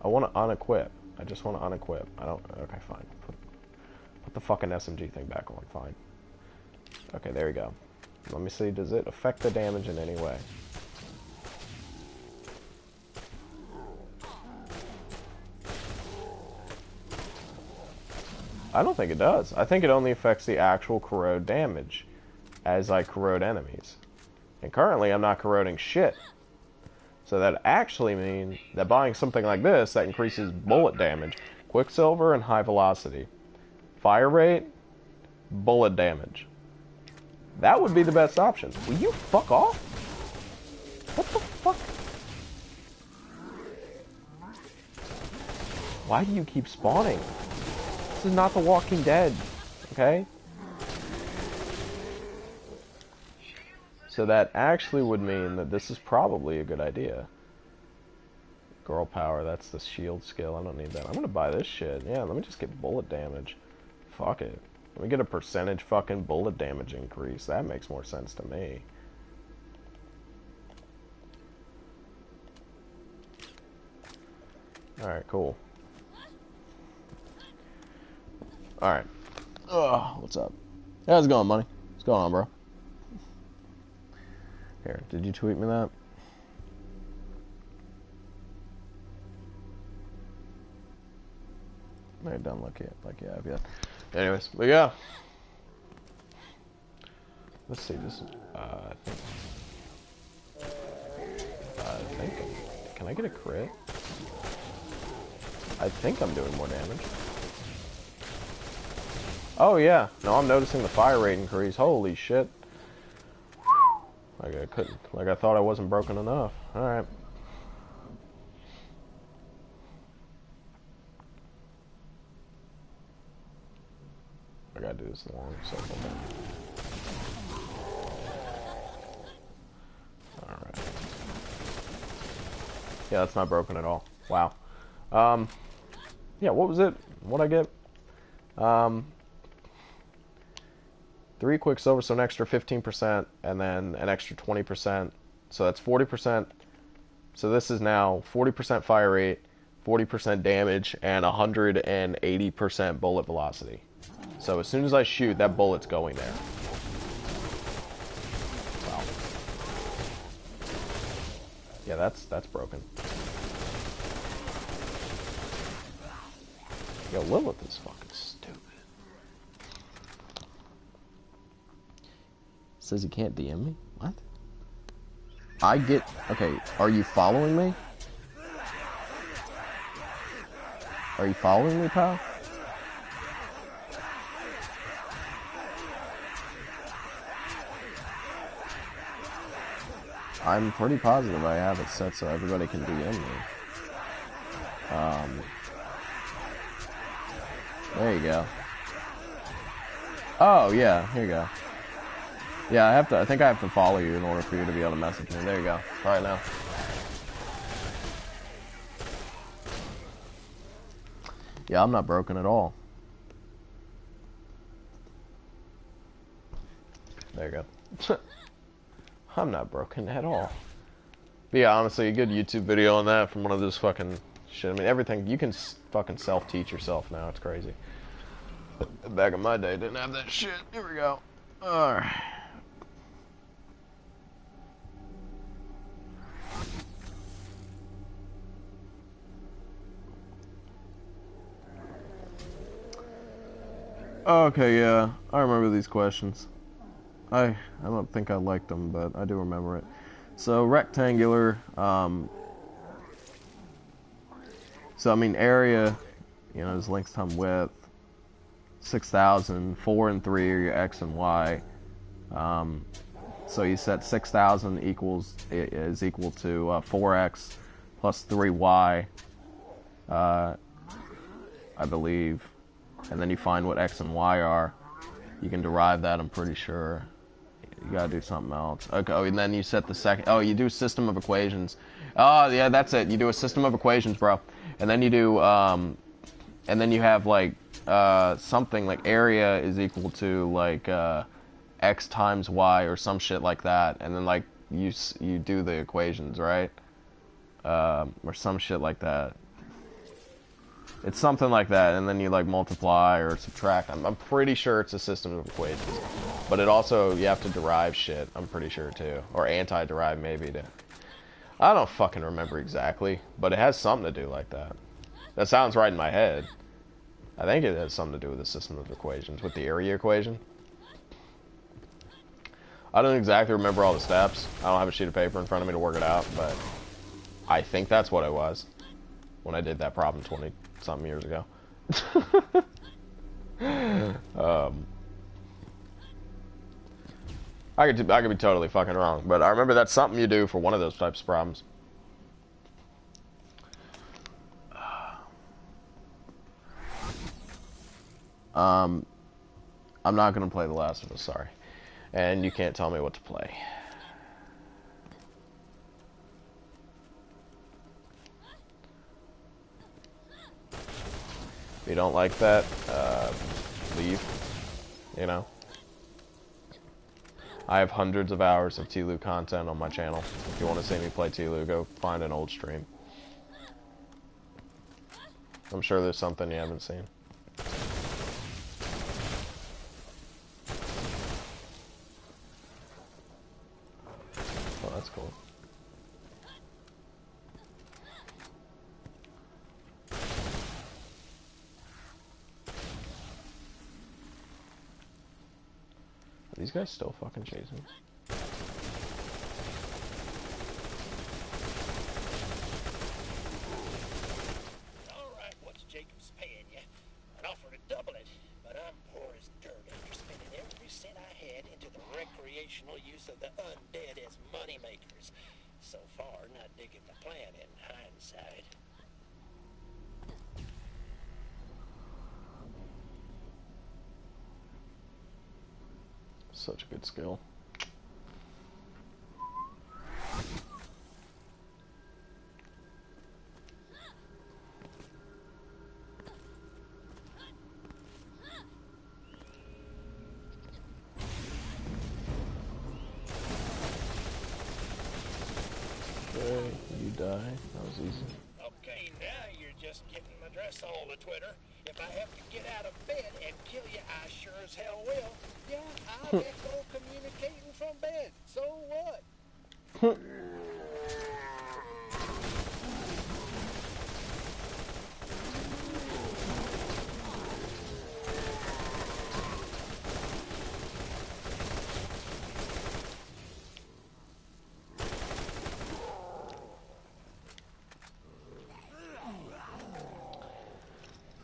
I want to unequip. I just want to unequip. I don't... Okay, fine. Put the fucking SMG thing back on. Fine. Okay, there we go. Let me see. Does it affect the damage in any way? I don't think it does. I think it only affects the actual corrode damage as I corrode enemies. And currently I'm not corroding shit. So that actually means that buying something like this that increases bullet damage, quicksilver, and high velocity, fire rate, bullet damage. That would be the best option. Will you fuck off? What the fuck? Why do you keep spawning? This is not The Walking Dead, okay? So that actually would mean that this is probably a good idea. Girl power, that's the shield skill. I don't need that. I'm gonna buy this shit. Yeah, let me just get bullet damage. Fuck it. Let me get a percentage fucking bullet damage increase. That makes more sense to me. Alright, cool. Alright. What's up? How's it going, money? What's going on, bro? Here, did you tweet me that? I don't look yet, like you have yet. Anyways, but yeah. Let's see, this is, I think, can I get a crit? I think I'm doing more damage. Oh yeah, no, I'm noticing the fire rate increase. Holy shit. Like I couldn't, like I thought I wasn't broken enough. Alright. I gotta do this long circle thing. Alright. Yeah, that's not broken at all. Wow. Yeah, what was it? What'd I get? 3 quicksilver, so an extra 15%, and then an extra 20%. So that's 40%. So this is now 40% fire rate, 40% damage, and 180% bullet velocity. So as soon as I shoot, that bullet's going there. Wow. Yeah, that's broken. Yo, Lilith is fucking stupid. Says he can't DM me? What? Okay, are you following me? Are you following me, pal? I'm pretty positive I have it set so everybody can DM me. There you go. Oh, yeah, here you go. Yeah, I think I have to follow you in order for you to be able to message me. There you go. All right, now. Yeah, I'm not broken at all. There you go. I'm not broken at all. But yeah, honestly, a good YouTube video on that from one of those fucking shit. I mean, everything, you can fucking self-teach yourself now. It's crazy. Back in my day, didn't have that shit. Here we go. Alright. Okay, yeah, I remember these questions. I don't think I liked them, but I do remember it. So rectangular, so I mean area, you know, is length times width, 6,000, 4 and 3 are your x and y. So you set 6,000 is equal to 4x plus 3y, I believe. And then you find what x and y are. You can derive that, I'm pretty sure. You gotta do something else. Okay, oh, and then you set the second... Oh, you do a system of equations. Oh, yeah, that's it. You do a system of equations, bro. And then you do... and then you have, like, something like area is equal to, like, x times y or some shit like that. And then, like, you do the equations, right? Or some shit like that. It's something like that, and then you like multiply or subtract. I'm pretty sure it's a system of equations, but it also, you have to derive shit, I'm pretty sure too, or anti-derive maybe. I don't fucking remember exactly, but it has something to do like that. That sounds right in my head. I think it has something to do with the system of equations, with the area equation. I don't exactly remember all the steps. I don't have a sheet of paper in front of me to work it out, but I think that's what it was when I did that problem 20-something years ago. I could be totally fucking wrong, but I remember that's something you do for one of those types of problems. I'm not gonna play The Last of Us, sorry. And you can't tell me what to play. If you don't like that, leave. You know? I have hundreds of hours of TLOU content on my channel. If you want to see me play TLOU, go find an old stream. I'm sure there's something you haven't seen. Oh, that's cool. Are these guys still fucking chasing? Alright, what's Jacobs paying you? I'd offer to double it, but I'm poor as dirt after spending every cent I had into the recreational use of the undead as moneymakers. So far, not digging the plan in hindsight. Such a good skill. Okay, you die. That was easy. Okay, now you're just getting my dress all to Twitter. If I have to get out of bed and kill you, I sure as hell will. Yeah, I'll echo communicating from bed. So what?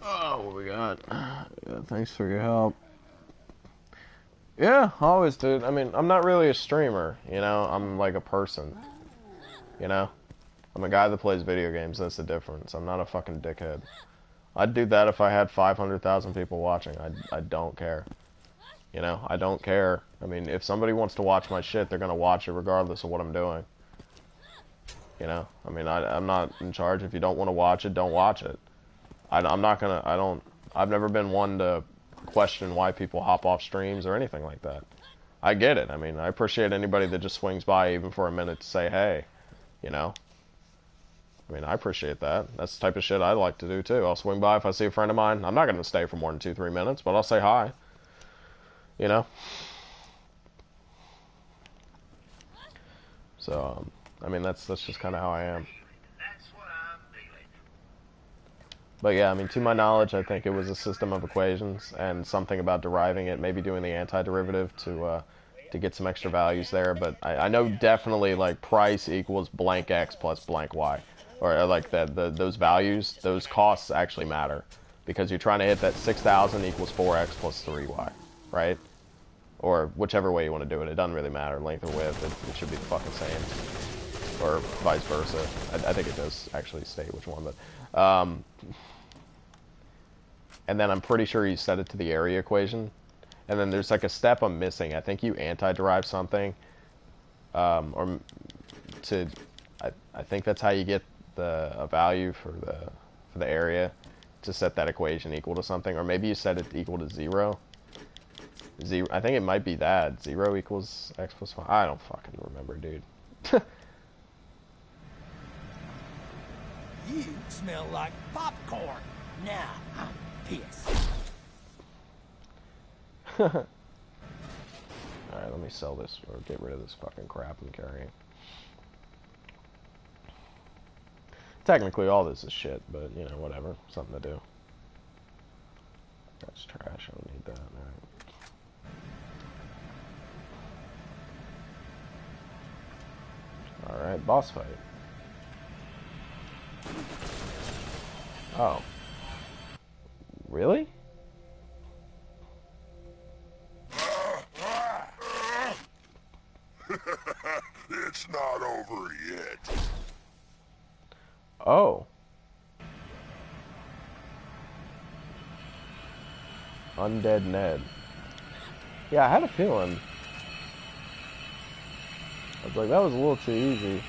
Oh, what we got? Yeah, thanks for your help. Yeah, always, dude. I mean, I'm not really a streamer, you know? I'm like a person, you know? I'm a guy that plays video games, that's the difference. I'm not a fucking dickhead. I'd do that if I had 500,000 people watching. I don't care. You know, I don't care. I mean, if somebody wants to watch my shit, they're gonna watch it regardless of what I'm doing. You know? I mean, I'm not in charge. If you don't want to watch it, don't watch it. I'm not gonna, I've never been one to question why people hop off streams or anything like that. I get it. I mean, I appreciate anybody that just swings by even for a minute to say, hey, you know? I mean, I appreciate that. That's the type of shit I like to do, too. I'll swing by if I see a friend of mine. I'm not going to stay for more than 2-3 minutes, but I'll say hi. You know? So, I mean, that's just kind of how I am. But yeah, I mean, to my knowledge, I think it was a system of equations and something about deriving it, maybe doing the antiderivative to get some extra values there. But I know definitely, like, price equals blank x plus blank y. Or, like, those values, those costs actually matter. Because you're trying to hit that 6,000 equals 4x plus 3y, right? Or whichever way you want to do it. It doesn't really matter, length or width. It should be the fucking same. Or vice versa. I think it does actually state which one, but... and then I'm pretty sure you set it to the area equation. And then there's like a step I'm missing. I think you anti-derive something. I think that's how you get a value for the area to set that equation equal to something. Or maybe you set it equal to 0. I think it might be that. 0 equals x plus 1. I don't fucking remember, dude. You smell like popcorn. Now I'm pissed. Alright, let me sell this or get rid of this fucking crap I'm carrying. Technically all this is shit, but you know, whatever. Something to do. That's trash, I don't need that. Alright, boss fight. Oh. Really? It's not over yet. Oh. Undead Ned. Yeah, I had a feeling. I was like, that was a little too easy.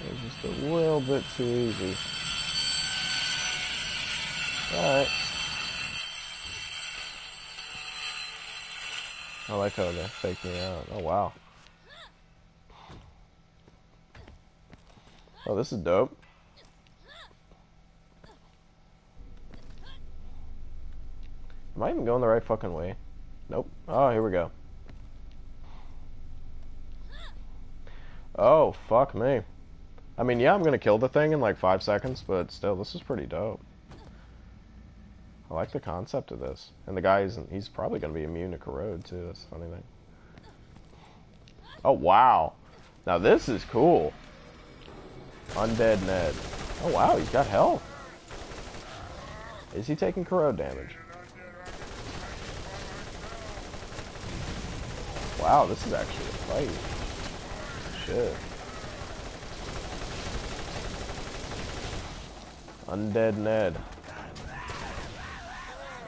It was just a little bit too easy. Alright. I like how they faked me out. Oh, wow. Oh, this is dope. Am I even going the right fucking way? Nope. Oh, here we go. Oh, fuck me. I mean, yeah, I'm gonna kill the thing in like 5 seconds, but still, this is pretty dope. I like the concept of this. And the guy, he's probably gonna be immune to corrode, too. That's the funny thing. Oh, wow. Now, this is cool. Undead Ned. Oh, wow, he's got health. Is he taking corrode damage? Wow, this is actually a fight. Shit. Undead Ned.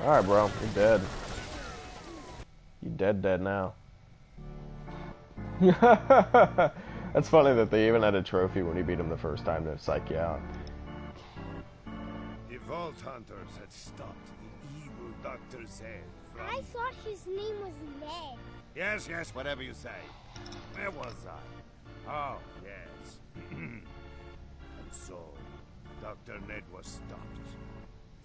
Alright, bro. You're dead. You dead now. That's funny that they even had a trophy when you beat him the first time to psych you out. The Vault Hunters had stopped the evil Dr. Zed from... I thought his name was Ned. Yes, yes, whatever you say. Where was I? Oh, yes. And so, Dr. Ned was stopped.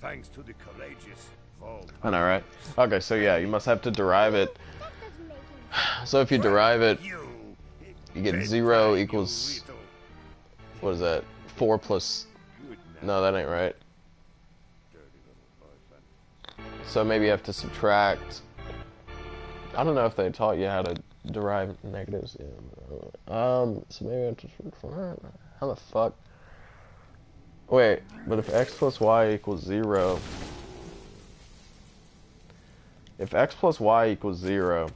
Thanks to the courageous Vault Hunters. I know, right? Okay, so yeah, you must have to derive it. That doesn't make any sense. So if you derive it, You get 0 equals... What is that? 4 plus... No, that ain't right. So maybe you have to subtract... I don't know if they taught you how to derive negatives. So maybe I have to... How the fuck? Wait, but if x plus y equals 0... If x plus y equals 0...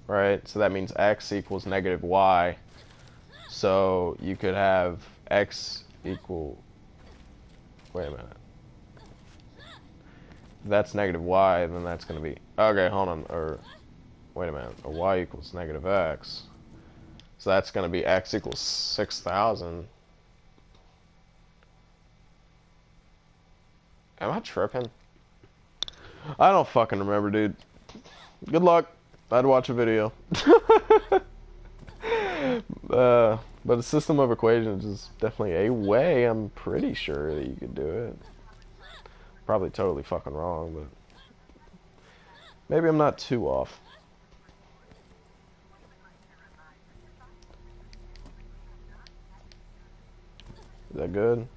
Right? So that means x equals negative y. So you could have x equal... Wait a minute. If that's negative y, then that's going to be... Okay, hold on. Or, wait a minute. Or y equals negative x. So that's going to be x equals 6,000. Am I tripping? I don't fucking remember, dude. Good luck. I'd watch a video. But a system of equations is definitely a way. I'm pretty sure that you could do it. Probably totally fucking wrong, but maybe I'm not too off. Is that good?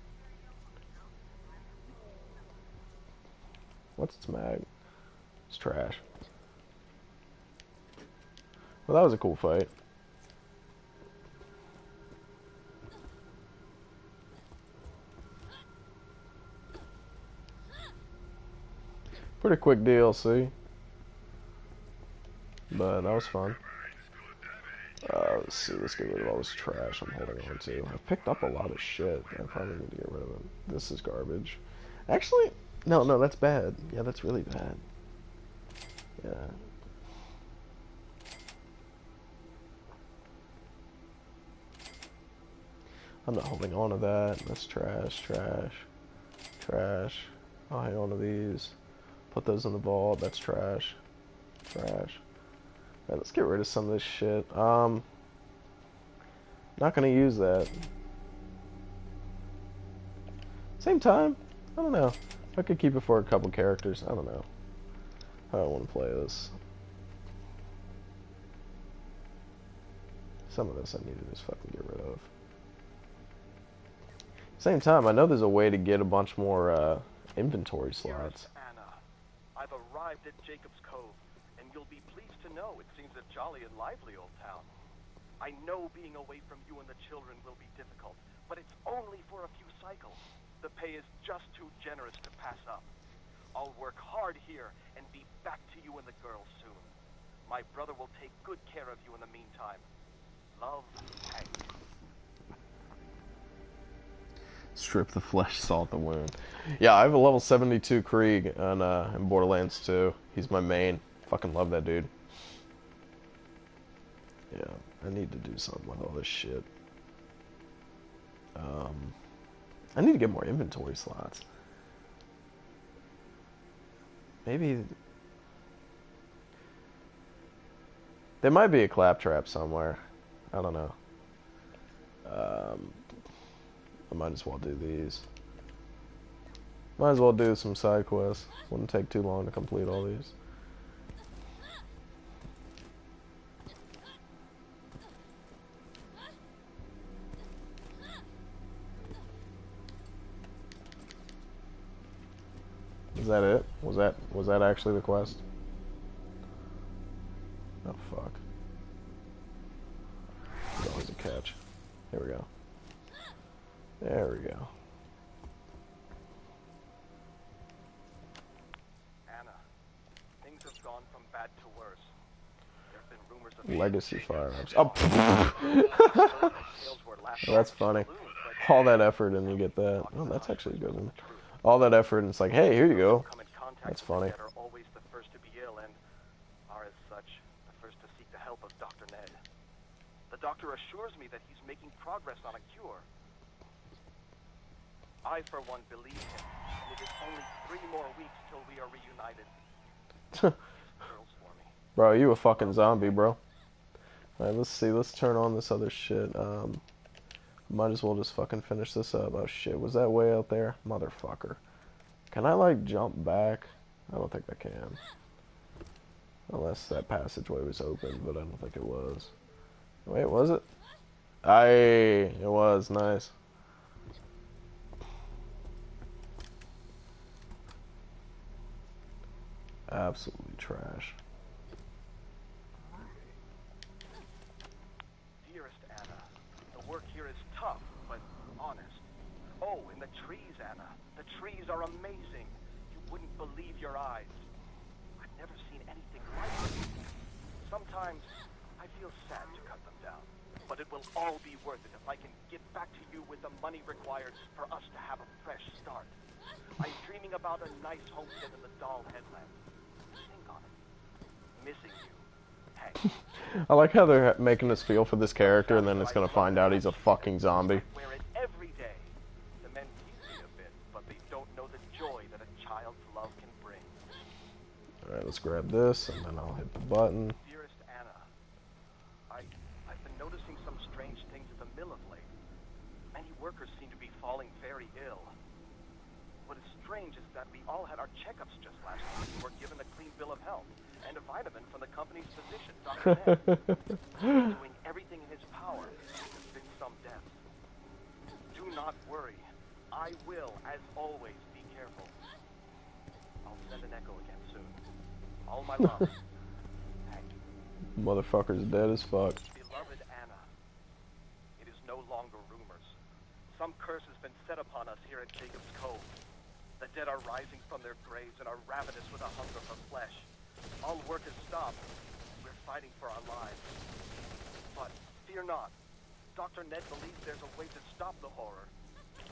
What's its mag? It's trash. Well, that was a cool fight. Pretty quick DLC. But that was fun. Let's see, let's get rid of all this trash I'm holding on to. I've picked up a lot of shit. I probably need to get rid of it. This is garbage. Actually, no, that's bad. Yeah, that's really bad. Yeah. I'm not holding on to that. That's trash, trash, trash. I'll hang on to these. Put those in the vault. That's trash, trash. Alright, let's get rid of some of this shit. Not gonna use that. Same time, I don't know. I could keep it for a couple characters. I don't know. I don't want to play this. Some of this I need to just fucking get rid of. Same time, I know there's a way to get a bunch more inventory slots. Anna. I've arrived at Jacob's Cove, and and you'll be pleased to know it seems a jolly and lively old town. I know being away from you and the children will be difficult, but it's only for a few cycles. The pay is just too generous to pass up. I'll work hard here and be back to you and the girls soon. My brother will take good care of you in the meantime. Love, Hank. Strip the flesh, salt the wound. Yeah, I have a level 72 Krieg in Borderlands 2. He's my main. Fucking love that dude. Yeah, I need to do something with all this shit. I need to get more inventory slots. Maybe... There might be a claptrap somewhere. I don't know. I might as well do these. Might as well do some side quests. Wouldn't take too long to complete all these. Is that it? Was that actually the quest? Oh fuck. There's always a catch. Here we go. There we go. Anna, things have gone from bad to worse. There have been rumors of Legacy firearms. Oh, that's funny. All that effort and you get that. Oh, that's actually a good one. All that effort and it's like, hey, here you go. That's funny. Are always the first to be ill and are as such the first to seek the help of Dr. Ned. The doctor assures me that he's making progress on a cure. I, for one, believe him, and it is only 3 more weeks till we are reunited. Girls for me. Bro, you a fucking zombie, bro. Alright, let's see. Let's turn on this other shit. Might as well just fucking finish this up. Oh shit, was that way out there? Motherfucker. Can I, like, jump back? I don't think I can. Unless that passageway was open, but I don't think it was. Wait, was it? It was. Nice. Absolutely trash. Dearest Anna, the work here is tough, but honest. Oh, and the trees, Anna. The trees are amazing. You wouldn't believe your eyes. I've never seen anything like it. Sometimes I feel sad to cut them down, but it will all be worth it if I can get back to you with the money required for us to have a fresh start. I'm dreaming about a nice homestead in the Doll Headland. Think on it. Missing you, Hank. I like how they're making us feel for this character, and then it's gonna find out he's a fucking zombie. Wear it every day. The men tease me a bit, but they don't know the joy that a child's love can bring. Alright, let's grab this, and then I'll hit the button. Dearest Anna, I've been noticing some strange things at the mill of late. Many workers seem to be falling very ill. What is strange is that we all had our checkups just last week and were given a clean bill of health and a vitamin from the company's physician, Dr. Ned. Doing everything in his power, there's been some deaths. Do not worry. I will, as always, be careful. I'll send an echo again soon. All my love. Hank. Motherfucker's dead as fuck. Beloved Anna, it is no longer rumors. Some curse has been set upon us here at Jacob's Cove. The dead are rising from their graves and are ravenous with a hunger for flesh. All work has stopped. We're fighting for our lives. But fear not. Dr. Ned believes there's a way to stop the horror.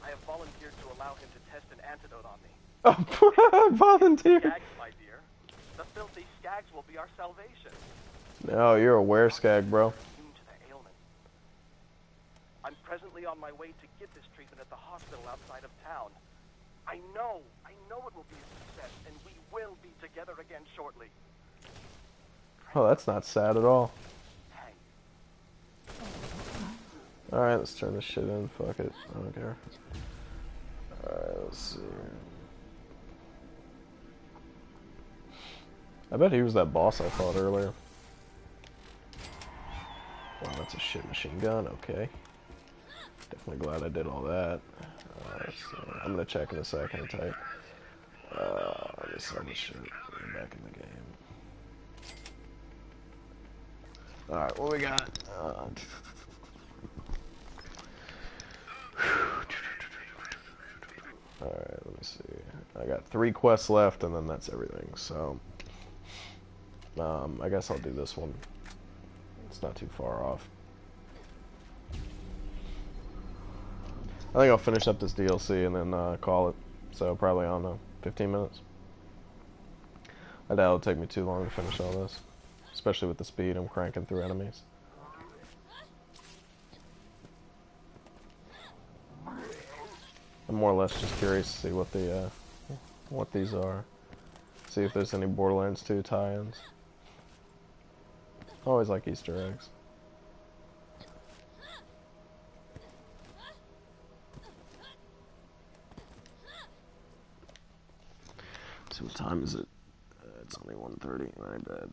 I have volunteered to allow him to test an antidote on me. Oh, volunteer. Skags, my dear. The filthy skags will be our salvation. No, you're a were-skag, bro. Immune to the ailment. I'm presently on my way to get this treatment at the hospital outside of town. I know it will be a success, and we will be together again shortly. Oh, that's not sad at all. Hank. Alright, let's turn this shit in. Fuck it. I don't care. Alright, let's see. I bet he was that boss I fought earlier. Wow, that's a shit machine gun. Okay. Definitely glad I did all that. So I'm gonna check in a second. Type. Let me sell this shit. Get back in the game. Alright, what we got? Alright, let me see. I got 3 quests left, and then that's everything, so... I guess I'll do this one. It's not too far off. I think I'll finish up this DLC and then call it. So probably, I don't know, 15 minutes. I doubt it'll take me too long to finish all this. Especially with the speed I'm cranking through enemies. I'm more or less just curious to see what these are. See if there's any Borderlands 2 tie-ins. I always like Easter eggs. So what time is it? It's only 1:30. My bad.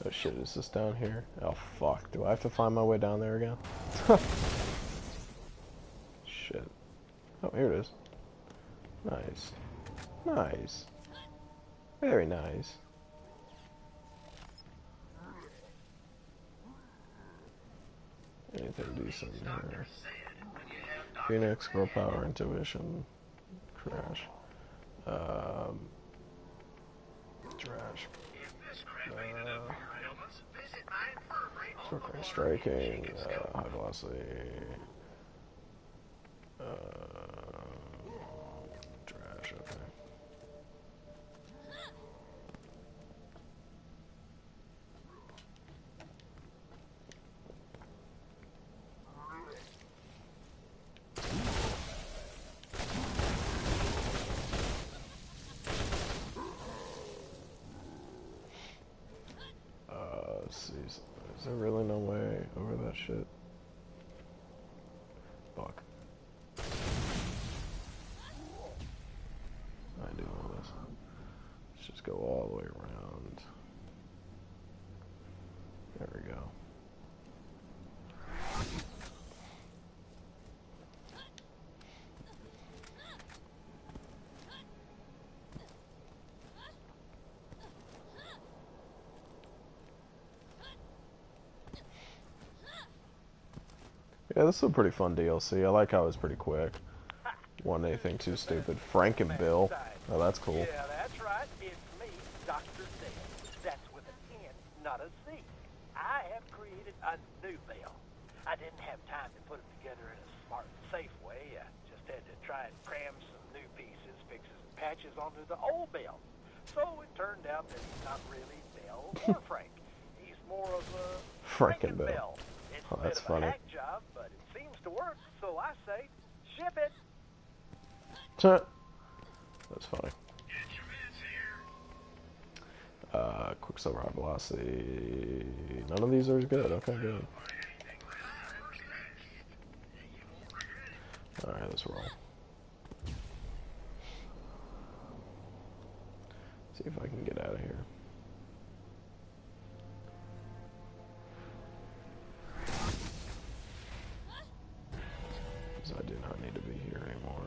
Oh shit, is this down here? Oh fuck, do I have to find my way down there again? Shit. Oh, here it is. Nice. Nice. Very nice. Anything decent here? Phoenix, Girl Power, Intuition, Crash. Trash. Striking, high velocity, trash, okay. Let's see. Is there really no way over that shit? Fuck. I do know this. Let's just go all the way around. There we go. Yeah, this is a pretty fun DLC. I like how it's pretty quick. Wasn't anything too stupid. Frank and Bill. Oh, that's cool. Yeah, that's right. It's me, Dr. Zed. That's with an N, not a Z. I have created a new Bell. I didn't have time to put it together in a smart and safe way. I just had to try and cram some new pieces, fixes, and patches onto the old Bell. So it turned out that he's not really Bell or Frank. He's more of a Frank and Bill. It's Oh, a that's bit of funny. a hack job, but it seems to work, so I say, ship it. That's funny. Quicksilver, high velocity. None of these are as good. Okay, good. Alright, let's roll. See if I can get out of here. Because I do not need to be here anymore.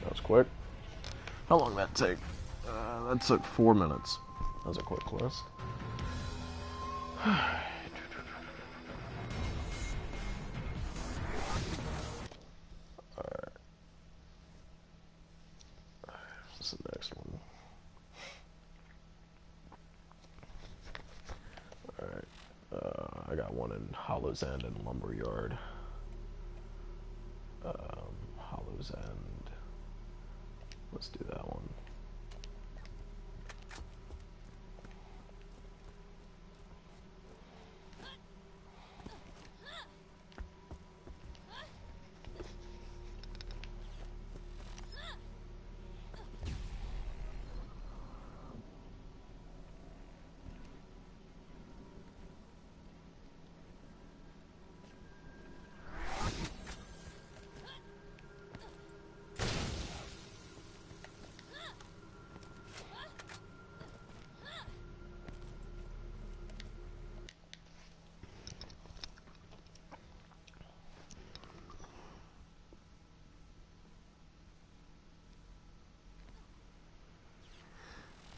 That was quick. How long did that take? That took 4 minutes. That was a quick quest. Alright. What's the next one? Alright. I got one in Hollow's End and Lumberyard.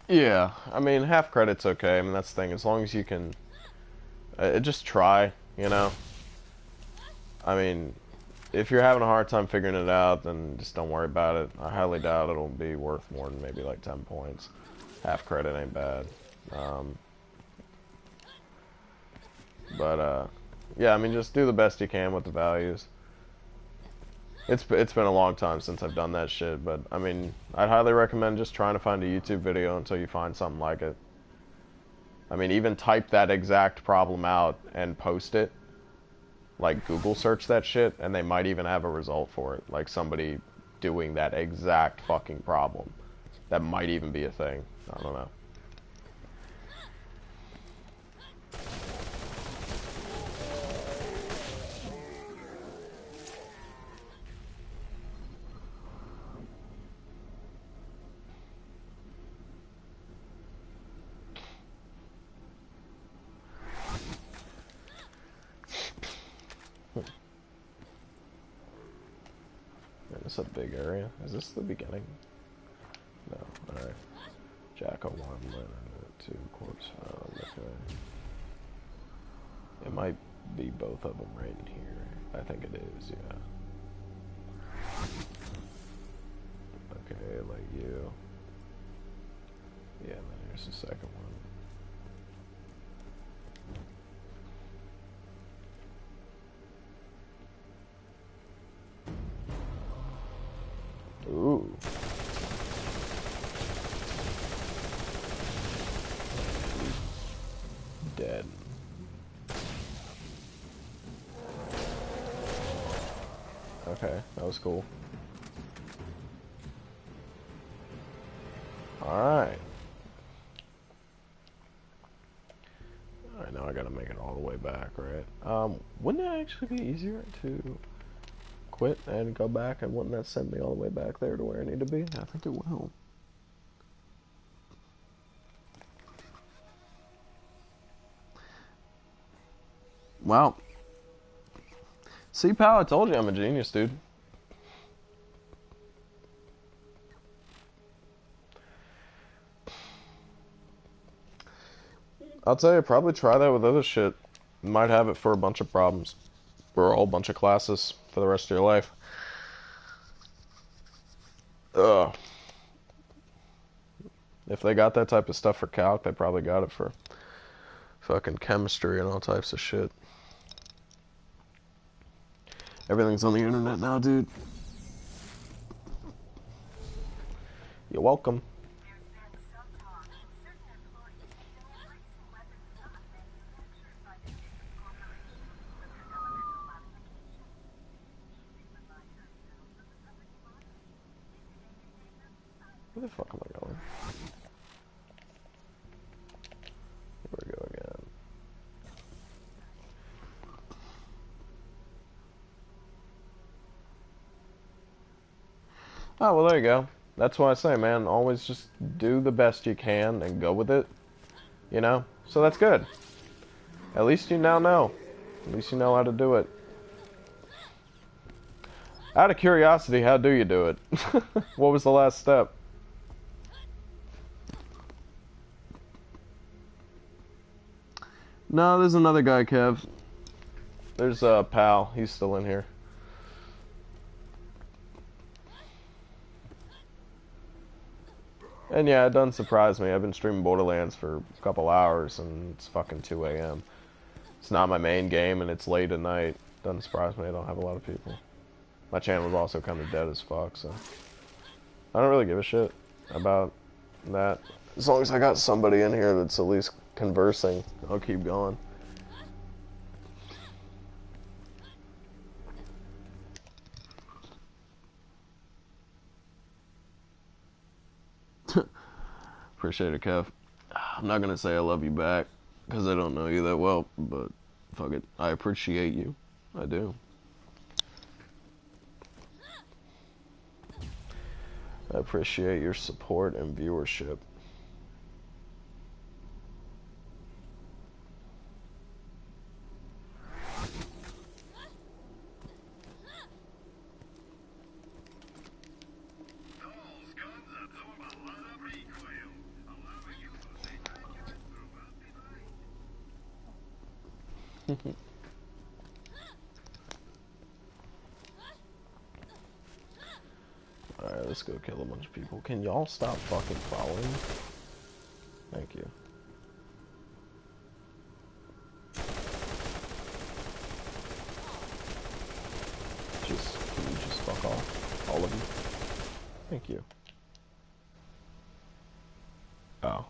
Yeah, I mean, half credit's okay. I mean, that's the thing. As long as you can, just try. You know. I mean, if you're having a hard time figuring it out, then just don't worry about it. I highly doubt it'll be worth more than maybe like 10 points. Half credit ain't bad. But yeah, I mean, just do the best you can with the values. It's been a long time since I've done that shit, but I mean, I'd highly recommend just trying to find a YouTube video until you find something like it. I mean, even type that exact problem out and post it. Like, Google search that shit, and they might even have a result for it. Like, somebody doing that exact fucking problem. That might even be a thing. I don't know. It's a big area. Is this the beginning? No. Alright. Jacko 1, Leonard 2, corpse found. Okay. It might be both of them right in here. I think it is, yeah. Okay, like you. Yeah, and then here's the second one. Ooh. Dead. Okay, that was cool. Alright. Alright, now I gotta make it all the way back, right? Wouldn't it actually be easier to quit and go back, and wouldn't that send me all the way back there to where I need to be? I think it will. Wow. See, pal, I told you I'm a genius, dude. I'll tell you, probably try that with other shit. You might have it for a bunch of problems. For a whole bunch of classes for the rest of your life. Ugh. If they got that type of stuff for calc, they probably got it for fucking chemistry and all types of shit. Everything's on the internet now, dude. You're welcome. Where the fuck am I going? Here we go again. Oh, well, there you go. That's what I say, man. Always just do the best you can and go with it. You know? So that's good. At least you now know. At least you know how to do it. Out of curiosity, how do you do it? What was the last step? No, there's another guy, Kev. There's Pal. He's still in here. And yeah, it doesn't surprise me. I've been streaming Borderlands for a couple hours, and it's fucking 2 a.m. It's not my main game, and it's late at night. Doesn't surprise me. I don't have a lot of people. My channel is also kind of dead as fuck, so I don't really give a shit about that. As long as I got somebody in here that's at least conversing, I'll keep going. Appreciate it, Kev. I'm not gonna say I love you back, because I don't know you that well, but fuck it. I appreciate you. I do. I appreciate your support and viewership. Alright, let's go kill a bunch of people. Can y'all stop fucking following? Thank you. Can you just fuck off? All of you? Thank you. Oh.